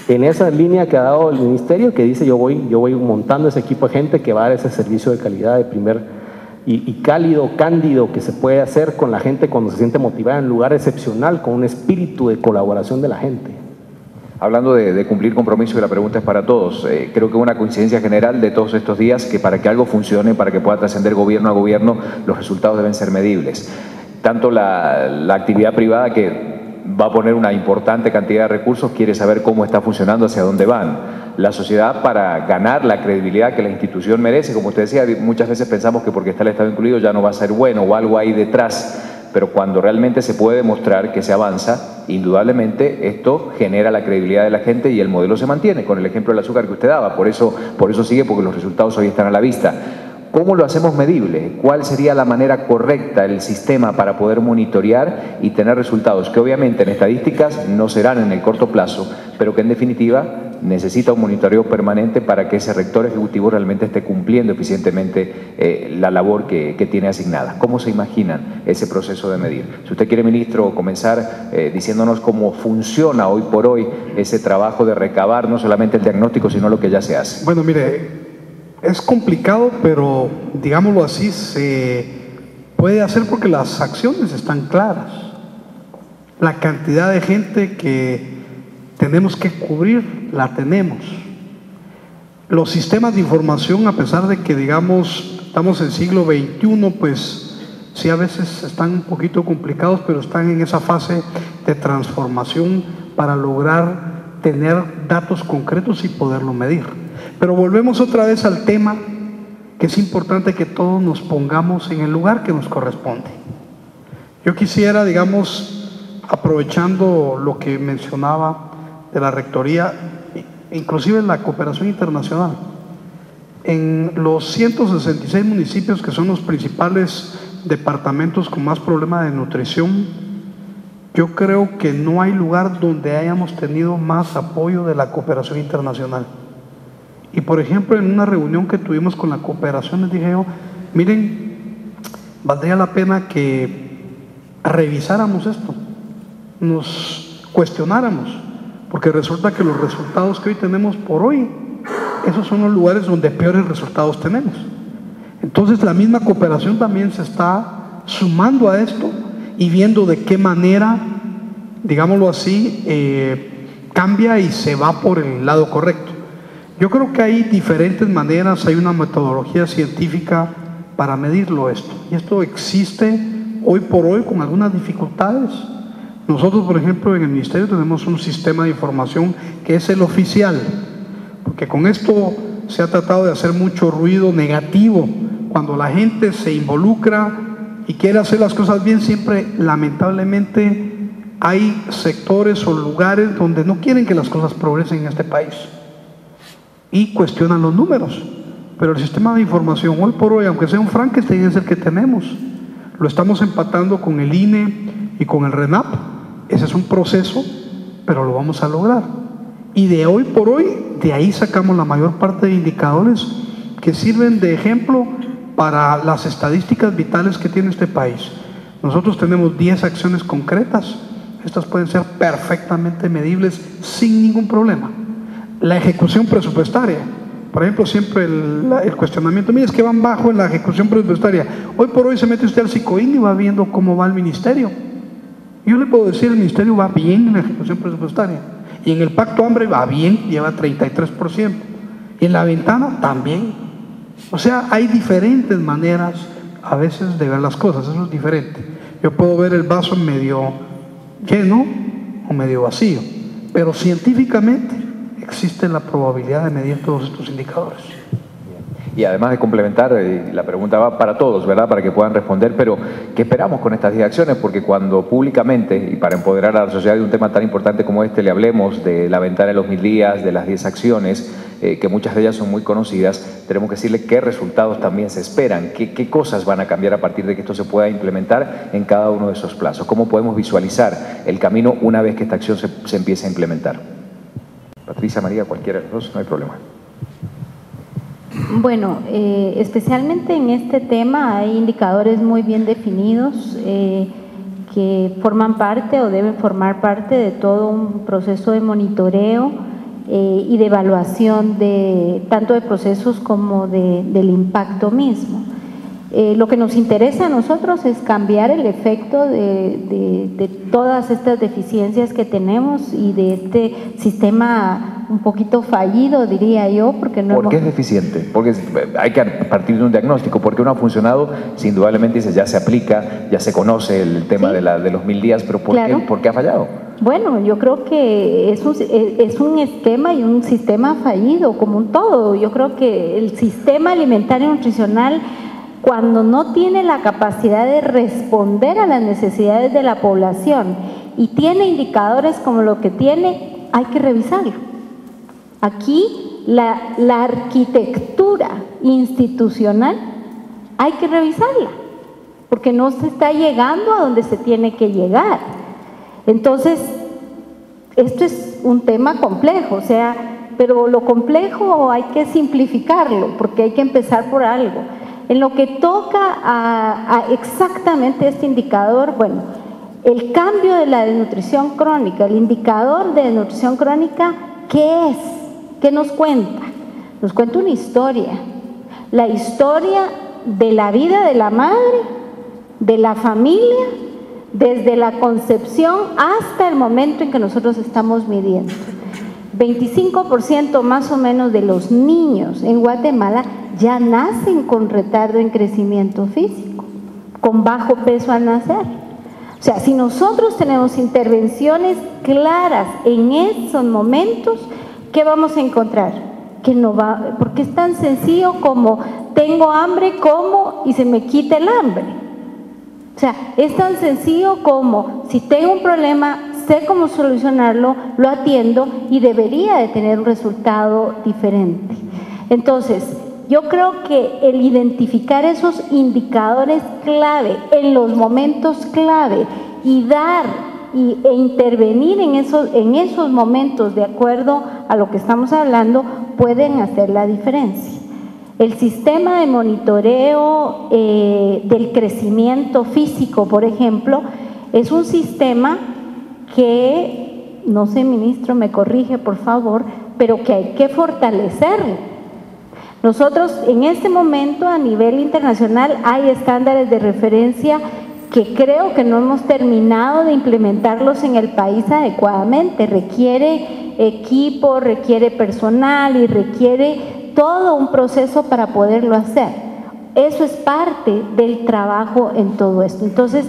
En esa línea que ha dado el ministerio, que dice yo voy montando ese equipo de gente que va a dar ese servicio de calidad de primer y cálido, cándido, que se puede hacer con la gente cuando se siente motivada en un lugar excepcional, con un espíritu de colaboración de la gente. Hablando de cumplir compromiso, y la pregunta es para todos, creo que una coincidencia general de todos estos días que para que algo funcione, para que pueda trascender gobierno a gobierno, los resultados deben ser medibles. Tanto la actividad privada, que va a poner una importante cantidad de recursos, quiere saber cómo está funcionando, hacia dónde van. La sociedad, para ganar la credibilidad que la institución merece, como usted decía, muchas veces pensamos que porque está el Estado incluido ya no va a ser bueno o algo ahí detrás. Pero cuando realmente se puede demostrar que se avanza, indudablemente esto genera la credibilidad de la gente y el modelo se mantiene, con el ejemplo del azúcar que usted daba, por eso sigue, porque los resultados hoy están a la vista. ¿Cómo lo hacemos medible? ¿Cuál sería la manera correcta, el sistema para poder monitorear y tener resultados que obviamente en estadísticas no serán en el corto plazo, pero que en definitiva necesita un monitoreo permanente para que ese rector ejecutivo realmente esté cumpliendo eficientemente la labor que tiene asignada? ¿Cómo se imaginan ese proceso de medir? Si usted quiere, ministro, comenzar diciéndonos cómo funciona hoy por hoy ese trabajo de recabar no solamente el diagnóstico, sino lo que ya se hace. Bueno, mire, es complicado, pero digámoslo así, se puede hacer porque las acciones están claras. La cantidad de gente que tenemos que cubrir, la tenemos. Los sistemas de información, a pesar de que, digamos, estamos en siglo XXI, pues sí, a veces están un poquito complicados, pero están en esa fase de transformación para lograr tener datos concretos y poderlo medir. Pero volvemos otra vez al tema, que es importante que todos nos pongamos en el lugar que nos corresponde. Yo quisiera, digamos, aprovechando lo que mencionaba de la rectoría, inclusive la cooperación internacional, en los 166 municipios que son los principales departamentos con más problemas de nutrición, yo creo que no hay lugar donde hayamos tenido más apoyo de la cooperación internacional. Y por ejemplo, en una reunión que tuvimos con la cooperación, les dije yo, miren, valdría la pena que revisáramos esto, nos cuestionáramos, porque resulta que los resultados que hoy tenemos por hoy, esos son los lugares donde peores resultados tenemos. Entonces la misma cooperación también se está sumando a esto y viendo de qué manera, digámoslo así, cambia y se va por el lado correcto. Yo creo que hay diferentes maneras, hay una metodología científica para medirlo esto, y esto existe hoy por hoy con algunas dificultades. Nosotros, por ejemplo, en el Ministerio tenemos un sistema de información que es el oficial, porque con esto se ha tratado de hacer mucho ruido negativo. Cuando la gente se involucra y quiere hacer las cosas bien, siempre lamentablemente hay sectores o lugares donde no quieren que las cosas progresen en este país y cuestionan los números. Pero el sistema de información hoy por hoy, aunque sea un Frankenstein, es el que tenemos. Lo estamos empatando con el INE y con el RENAP. Ese es un proceso, pero lo vamos a lograr. Y de hoy por hoy, de ahí sacamos la mayor parte de indicadores que sirven de ejemplo para las estadísticas vitales que tiene este país. Nosotros tenemos 10 acciones concretas. Estas pueden ser perfectamente medibles sin ningún problema. La ejecución presupuestaria, por ejemplo, siempre el cuestionamiento, mire, es que van bajo en la ejecución presupuestaria. Hoy por hoy se mete usted al SICOIN y va viendo cómo va el ministerio. Yo le puedo decir, el ministerio va bien en la ejecución presupuestaria. Y en el Pacto Hambre va bien, lleva 33%. Y en la ventana también. O sea, hay diferentes maneras a veces de ver las cosas, eso es diferente. Yo puedo ver el vaso medio lleno o medio vacío, pero científicamente existe la probabilidad de medir todos estos indicadores. Y además de complementar, la pregunta va para todos, ¿verdad? Para que puedan responder, pero ¿qué esperamos con estas 10 acciones? Porque cuando públicamente, y para empoderar a la sociedad de un tema tan importante como este, le hablemos de la ventana de los 1000 días, de las 10 acciones, que muchas de ellas son muy conocidas, tenemos que decirle qué resultados también se esperan, qué cosas van a cambiar a partir de que esto se pueda implementar en cada uno de esos plazos, cómo podemos visualizar el camino una vez que esta acción se empiece a implementar. Patricia, María, cualquiera de los dos, no hay problema. Bueno, especialmente en este tema hay indicadores muy bien definidos que forman parte o deben formar parte de todo un proceso de monitoreo y de evaluación tanto de procesos como del impacto mismo. Lo que nos interesa a nosotros es cambiar el efecto de todas estas deficiencias que tenemos y de este sistema un poquito fallido, diría yo, porque no. ¿Por qué es deficiente? Porque hay que partir de un diagnóstico, porque no ha funcionado, si indudablemente ya se aplica, ya se conoce el tema, ¿sí?, de los 1000 días, pero ¿por qué ha fallado? Bueno, yo creo que es un esquema y un sistema fallido, como un todo. Yo creo que el sistema alimentario y nutricional, cuando no tiene la capacidad de responder a las necesidades de la población y tiene indicadores como lo que tiene, hay que revisarlo. Aquí la arquitectura institucional hay que revisarla, porque no se está llegando a donde se tiene que llegar. Entonces, esto es un tema complejo, pero lo complejo hay que simplificarlo, porque hay que empezar por algo. En lo que toca a exactamente este indicador, bueno, el cambio de la desnutrición crónica, el indicador de desnutrición crónica, ¿qué es? ¿Qué nos cuenta? Nos cuenta una historia, la historia de la vida de la madre, de la familia, desde la concepción hasta el momento en que nosotros estamos midiendo. 25% más o menos de los niños en Guatemala ya nacen con retardo en crecimiento físico, con bajo peso al nacer. O sea, si nosotros tenemos intervenciones claras en esos momentos, ¿qué vamos a encontrar? Que no va, porque es tan sencillo como tengo hambre, como y se me quita el hambre. O sea, es tan sencillo como si tengo un problema, sé cómo solucionarlo, lo atiendo y debería de tener un resultado diferente. Entonces, yo creo que el identificar esos indicadores clave en los momentos clave y e intervenir en esos momentos de acuerdo a lo que estamos hablando, pueden hacer la diferencia. El sistema de monitoreo del crecimiento físico, por ejemplo, es un sistema que, no sé, ministro, me corrige por favor, pero que hay que fortalecerlo. Nosotros en este momento a nivel internacional hay estándares de referencia que creo que no hemos terminado de implementarlos en el país adecuadamente. Requiere equipo, requiere personal y requiere todo un proceso para poderlo hacer. Eso es parte del trabajo en todo esto. Entonces,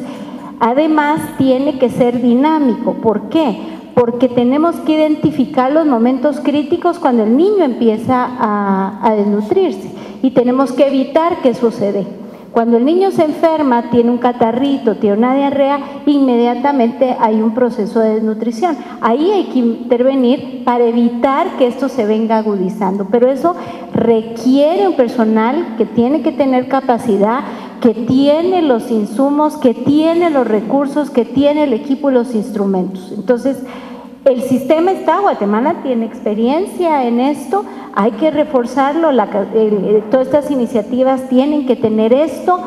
además tiene que ser dinámico. ¿Por qué? Porque tenemos que identificar los momentos críticos cuando el niño empieza a desnutrirse y tenemos que evitar que eso se dé. Cuando el niño se enferma, tiene un catarrito, tiene una diarrea, inmediatamente hay un proceso de desnutrición. Ahí hay que intervenir para evitar que esto se venga agudizando, pero eso requiere un personal que tiene que tener capacidad, que tiene los insumos, que tiene los recursos, que tiene el equipo y los instrumentos. Entonces, el sistema está, Guatemala tiene experiencia en esto, hay que reforzarlo, todas estas iniciativas tienen que tener esto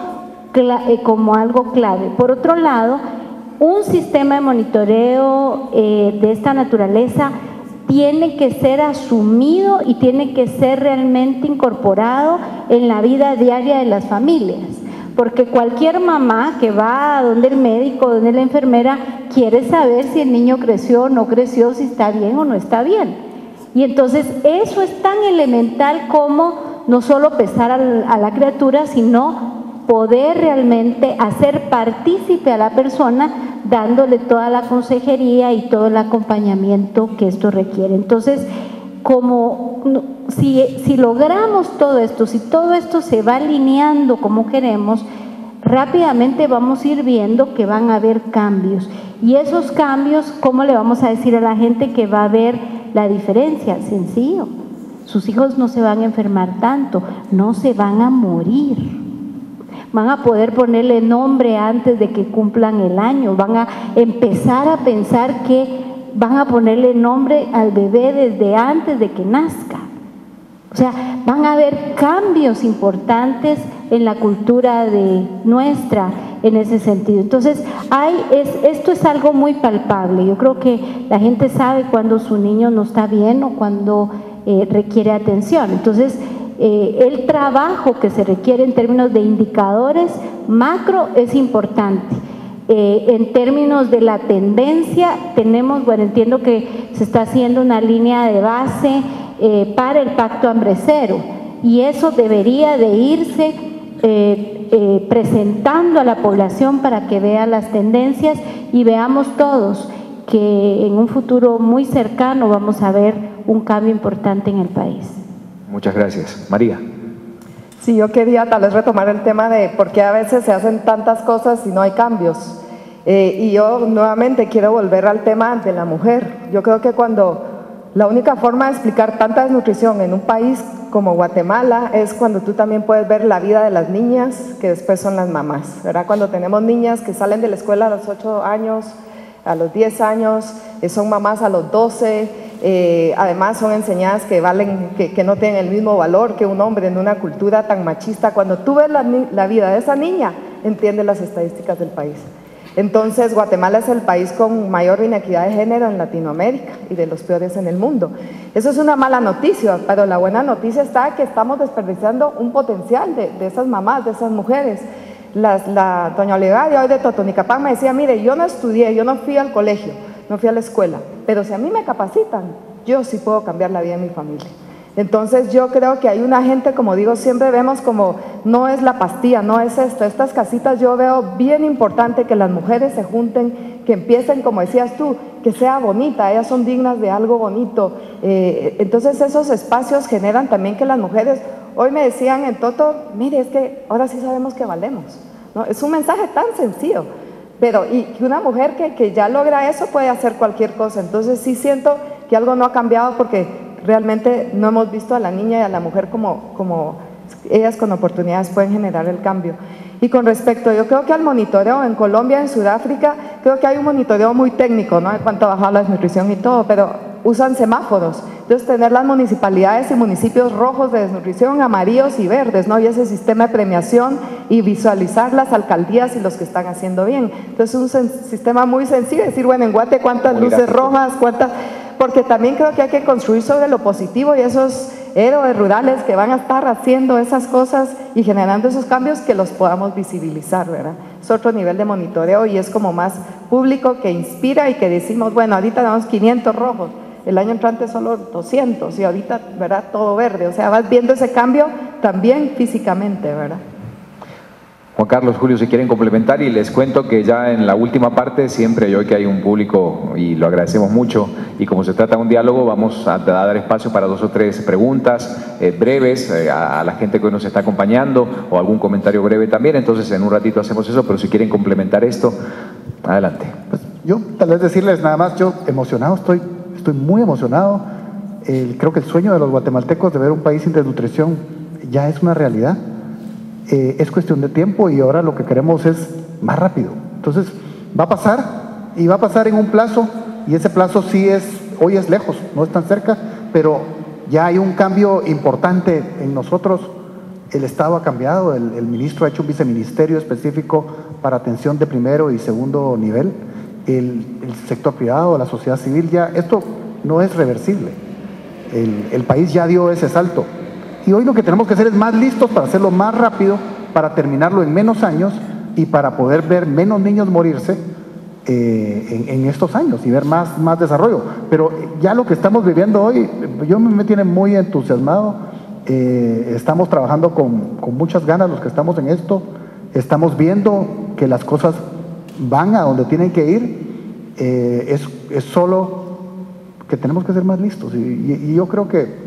como algo clave. Por otro lado, un sistema de monitoreo de esta naturaleza tiene que ser asumido y tiene que ser realmente incorporado en la vida diaria de las familias. Porque cualquier mamá que va a donde el médico, donde la enfermera, quiere saber si el niño creció o no creció, si está bien o no está bien. Y entonces eso es tan elemental como no solo pesar a la criatura, sino poder realmente hacer partícipe a la persona, dándole toda la consejería y todo el acompañamiento que esto requiere. Entonces, si logramos todo esto, si todo esto se va alineando como queremos, rápidamente vamos a ir viendo que van a haber cambios. Y esos cambios, ¿cómo le vamos a decir a la gente que va a ver la diferencia? Sencillo, sus hijos no se van a enfermar tanto, no se van a morir. Van a poder ponerle nombre antes de que cumplan el año, van a empezar a pensar que van a ponerle nombre al bebé desde antes de que nazca. O sea, van a haber cambios importantes en la cultura nuestra en ese sentido. Entonces, esto es algo muy palpable. Yo creo que la gente sabe cuando su niño no está bien o cuando requiere atención. Entonces, el trabajo que se requiere en términos de indicadores macro es importante. En términos de la tendencia, entiendo que se está haciendo una línea de base para el Pacto Hambre Cero y eso debería de irse presentando a la población para que vea las tendencias y veamos todos que en un futuro muy cercano vamos a ver un cambio importante en el país. Muchas gracias. María. Sí, yo quería tal vez retomar el tema de por qué a veces se hacen tantas cosas y no hay cambios. Y yo nuevamente quiero volver al tema de la mujer. Yo creo que la única forma de explicar tanta desnutrición en un país como Guatemala es cuando tú también puedes ver la vida de las niñas que después son las mamás, ¿verdad? Cuando tenemos niñas que salen de la escuela a los 8 años, a los 10 años, son mamás a los 12, además son enseñadas que no tienen el mismo valor que un hombre en una cultura tan machista. Cuando tú ves la vida de esa niña, entiendes las estadísticas del país. Entonces, Guatemala es el país con mayor inequidad de género en Latinoamérica y de los peores en el mundo. Eso es una mala noticia, pero la buena noticia está que estamos desperdiciando un potencial de esas mamás, de esas mujeres. Doña Olivaria hoy de Totonicapán me decía, mire, yo no estudié, yo no fui al colegio, no fui a la escuela, pero si a mí me capacitan, yo sí puedo cambiar la vida de mi familia. Entonces yo creo que hay una gente, como digo, siempre vemos como no es la pastilla, no es esto. Estas casitas yo veo bien importante que las mujeres se junten, que empiecen, como decías tú, que sea bonita, ellas son dignas de algo bonito. Entonces esos espacios generan también que las mujeres, hoy me decían en Toto, mire, es que ahora sí sabemos que valemos, ¿no? Es un mensaje tan sencillo, pero y que una mujer que ya logra eso puede hacer cualquier cosa. Entonces sí siento que algo no ha cambiado porque realmente no hemos visto a la niña y a la mujer como ellas con oportunidades pueden generar el cambio. Y con respecto, yo creo que al monitoreo en Colombia, en Sudáfrica, creo que hay un monitoreo muy técnico, ¿no? En cuanto a bajar la desnutrición y todo, pero usan semáforos. Entonces, tener las municipalidades y municipios rojos de desnutrición, amarillos y verdes, ¿no? Y ese sistema de premiación y visualizar las alcaldías y los que están haciendo bien. Entonces, un sistema muy sencillo, decir, bueno, en Guate, ¿cuántas luces rojas? ¿Cuántas? Porque también creo que hay que construir sobre lo positivo y esos héroes rurales que van a estar haciendo esas cosas y generando esos cambios, que los podamos visibilizar, ¿verdad? Es otro nivel de monitoreo y es como más público, que inspira y que decimos, bueno, ahorita tenemos 500 rojos, el año entrante solo 200 y ahorita, ¿verdad?, todo verde. O sea, vas viendo ese cambio también físicamente, ¿verdad? Juan Carlos, Julio, si quieren complementar, y les cuento que ya en la última parte siempre yo que hay un público y lo agradecemos mucho, y como se trata de un diálogo vamos a dar espacio para 2 o 3 preguntas breves a la gente que hoy nos está acompañando, o algún comentario breve también. Entonces en un ratito hacemos eso, pero si quieren complementar esto, adelante. Pues yo tal vez decirles nada más, yo emocionado, estoy muy emocionado. Creo que el sueño de los guatemaltecos de ver un país sin desnutrición ya es una realidad. Es cuestión de tiempo y ahora lo que queremos es más rápido. Entonces va a pasar, y va a pasar en un plazo, y ese plazo sí hoy es lejos, no es tan cerca, pero ya hay un cambio importante en nosotros. El Estado ha cambiado, el ministro ha hecho un viceministerio específico para atención de primero y segundo nivel. El sector privado, la sociedad civil, ya esto no es reversible. El país ya dio ese salto. Y hoy lo que tenemos que hacer es más listos para hacerlo más rápido, para terminarlo en menos años y para poder ver menos niños morirse en estos años y ver más desarrollo. Pero ya lo que estamos viviendo hoy, yo me tiene muy entusiasmado. Estamos trabajando con muchas ganas los que estamos en esto. Estamos viendo que las cosas van a donde tienen que ir. Es solo que tenemos que ser más listos. Y yo creo que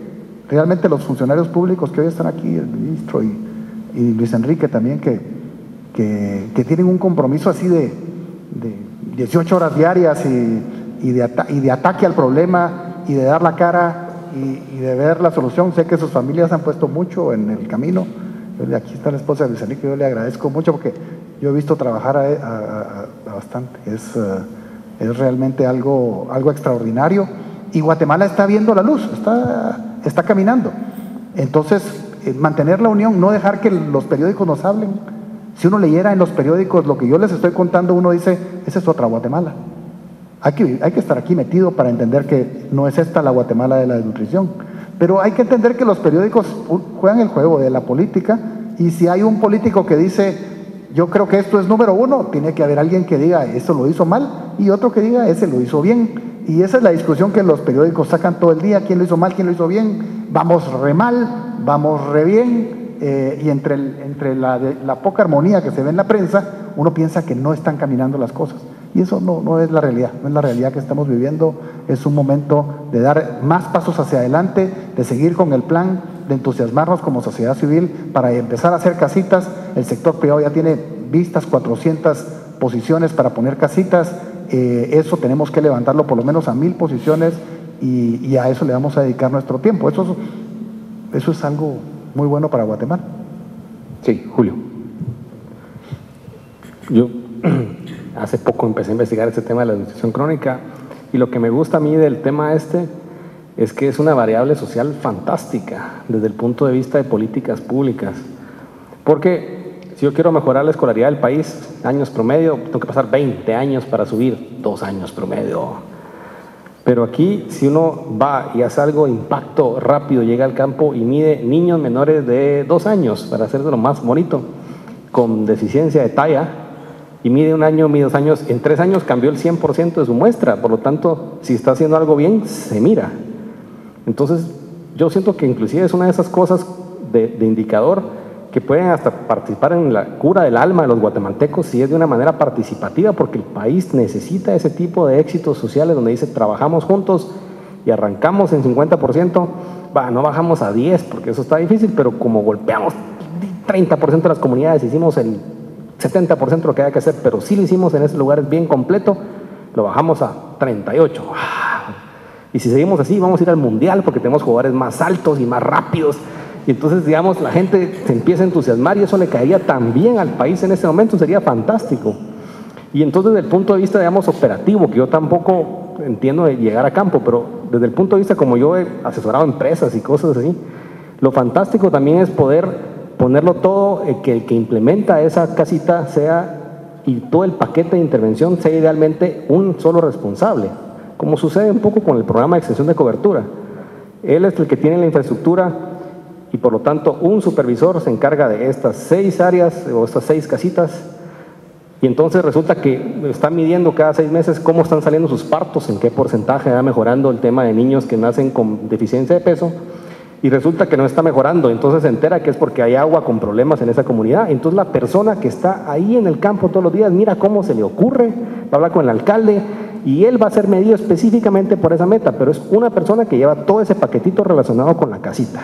realmente los funcionarios públicos que hoy están aquí, el ministro y Luis Enrique también, que tienen un compromiso así de 18 horas diarias y de ataque al problema y de dar la cara y de ver la solución. Sé que sus familias han puesto mucho en el camino. Aquí está la esposa de Luis Enrique, yo le agradezco mucho porque yo he visto trabajar a bastante. Es realmente algo extraordinario. Y Guatemala está viendo la luz, está caminando. Entonces, mantener la unión, no dejar que los periódicos nos hablen. Si uno leyera en los periódicos lo que yo les estoy contando, uno dice, esa es otra Guatemala. Hay que estar aquí metido para entender que no es esta la Guatemala de la desnutrición. Pero hay que entender que los periódicos juegan el juego de la política, y si hay un político que dice, yo creo que esto es número 1, tiene que haber alguien que diga, esto lo hizo mal, y otro que diga, ese lo hizo bien. Y esa es la discusión que los periódicos sacan todo el día, quién lo hizo mal, quién lo hizo bien, vamos re mal, vamos re bien, y entre la poca armonía que se ve en la prensa, uno piensa que no están caminando las cosas. Y eso no es la realidad, no es la realidad que estamos viviendo. Es un momento de dar más pasos hacia adelante, de seguir con el plan, de entusiasmarnos como sociedad civil para empezar a hacer casitas. El sector privado ya tiene vistas 400 posiciones para poner casitas. Eso tenemos que levantarlo por lo menos a 1000 posiciones y a eso le vamos a dedicar nuestro tiempo. Eso es algo muy bueno para Guatemala. Sí, Julio. Yo hace poco empecé a investigar este tema de la desnutrición crónica, y lo que me gusta a mí del tema es que es una variable social fantástica desde el punto de vista de políticas públicas, porque si yo quiero mejorar la escolaridad del país, años promedio, tengo que pasar 20 años para subir 2 años promedio. Pero aquí, si uno va y hace algo de impacto rápido, llega al campo y mide niños menores de 2 años, para hacerlo más bonito, con deficiencia de talla, y mide 1 año, mide 2 años, en 3 años cambió el 100% de su muestra. Por lo tanto, si está haciendo algo bien, se mira. Entonces, yo siento que inclusive es una de esas cosas de indicador que pueden hasta participar en la cura del alma de los guatemaltecos si es de una manera participativa, porque el país necesita ese tipo de éxitos sociales donde dice, trabajamos juntos y arrancamos en 50%, no bajamos a 10 porque eso está difícil, pero como golpeamos 30% de las comunidades, hicimos el 70% de lo que había que hacer, pero sí lo hicimos en esos lugares bien completo, lo bajamos a 38. Y si seguimos así, vamos a ir al mundial porque tenemos jugadores más altos y más rápidos. Y entonces, digamos, la gente se empieza a entusiasmar y eso le caería también al país en ese momento, sería fantástico. Y entonces desde el punto de vista, digamos, operativo, que yo tampoco entiendo de llegar a campo, pero desde el punto de vista como yo he asesorado empresas y cosas así, lo fantástico también es poder ponerlo todo, que el que implementa esa casita sea, y todo el paquete de intervención sea idealmente un solo responsable, como sucede un poco con el programa de extensión de cobertura. Él es el que tiene la infraestructura y por lo tanto un supervisor se encarga de estas 6 áreas o estas 6 casitas, y entonces resulta que están midiendo cada 6 meses cómo están saliendo sus partos, en qué porcentaje va mejorando el tema de niños que nacen con deficiencia de peso, y resulta que no está mejorando. Entonces se entera que es porque hay agua con problemas en esa comunidad. Entonces la persona que está ahí en el campo todos los días, mira cómo se le ocurre, va a hablar con el alcalde y él va a ser medido específicamente por esa meta, pero es una persona que lleva todo ese paquetito relacionado con la casita.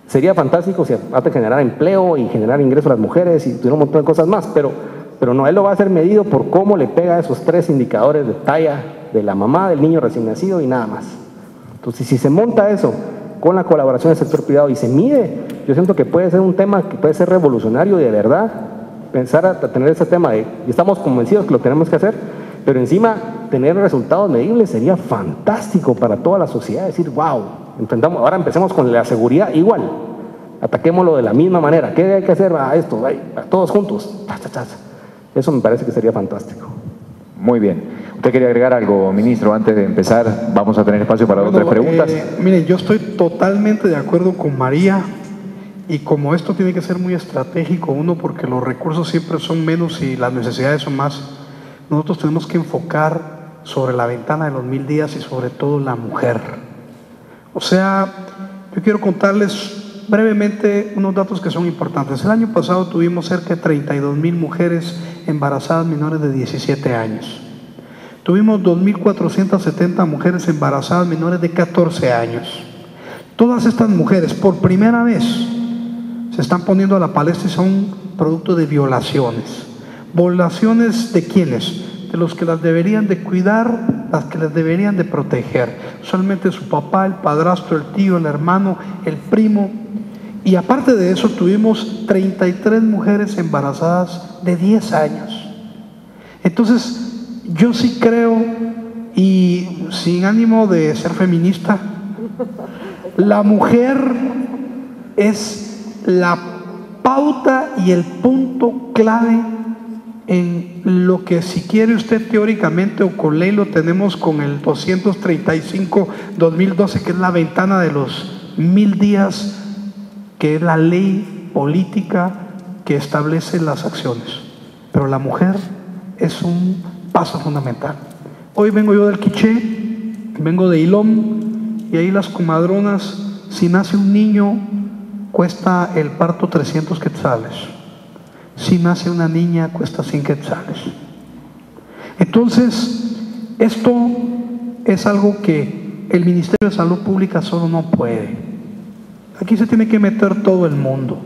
Sería fantástico si aparte de generar empleo y generar ingresos a las mujeres y tuviera un montón de cosas más, pero no, él lo va a hacer medido por cómo le pega esos 3 indicadores de talla de la mamá, del niño recién nacido y nada más. Entonces, si se monta eso con la colaboración del sector privado y se mide, yo siento que puede ser un tema que puede ser revolucionario y de verdad pensar a tener ese tema de, y estamos convencidos que lo tenemos que hacer, pero encima tener resultados medibles sería fantástico para toda la sociedad, decir, wow, ahora empecemos con la seguridad igual, ataquémoslo de la misma manera, ¿qué hay que hacer? Esto, todos juntos, eso me parece que sería fantástico. Muy bien. ¿Usted quería agregar algo, ministro? Antes de empezar, vamos a tener espacio para otras preguntas. Mire, yo estoy totalmente de acuerdo con María, y como esto tiene que ser muy estratégico, uno, porque los recursos siempre son menos y las necesidades son más, nosotros tenemos que enfocar sobre la ventana de los 1000 días y sobre todo la mujer. O sea, yo quiero contarles brevemente unos datos que son importantes. El año pasado tuvimos cerca de 32,000 mujeres embarazadas menores de 17 años. Tuvimos 2,470 mujeres embarazadas menores de 14 años. Todas estas mujeres, por primera vez, se están poniendo a la palestra y son producto de violaciones. ¿Violaciones de quiénes? De los que las deberían de cuidar, las que las deberían de proteger. Usualmente su papá, el padrastro, el tío, el hermano, el primo. Y aparte de eso, tuvimos 33 mujeres embarazadas de 10 años. Entonces, yo sí creo, y sin ánimo de ser feminista, la mujer es la pauta y el punto clave en lo que, si quiere usted teóricamente o con ley, lo tenemos con el 235-2012, que es la ventana de los 1000 días, que es la ley política que establece las acciones. Pero la mujer es un paso fundamental. Hoy vengo yo del Quiché, vengo de Ilón, y ahí las comadronas, si nace un niño, cuesta el parto 300 quetzales. Si nace una niña, cuesta 100 quetzales. Entonces, esto es algo que el Ministerio de Salud Pública solo no puede. Aquí se tiene que meter todo el mundo.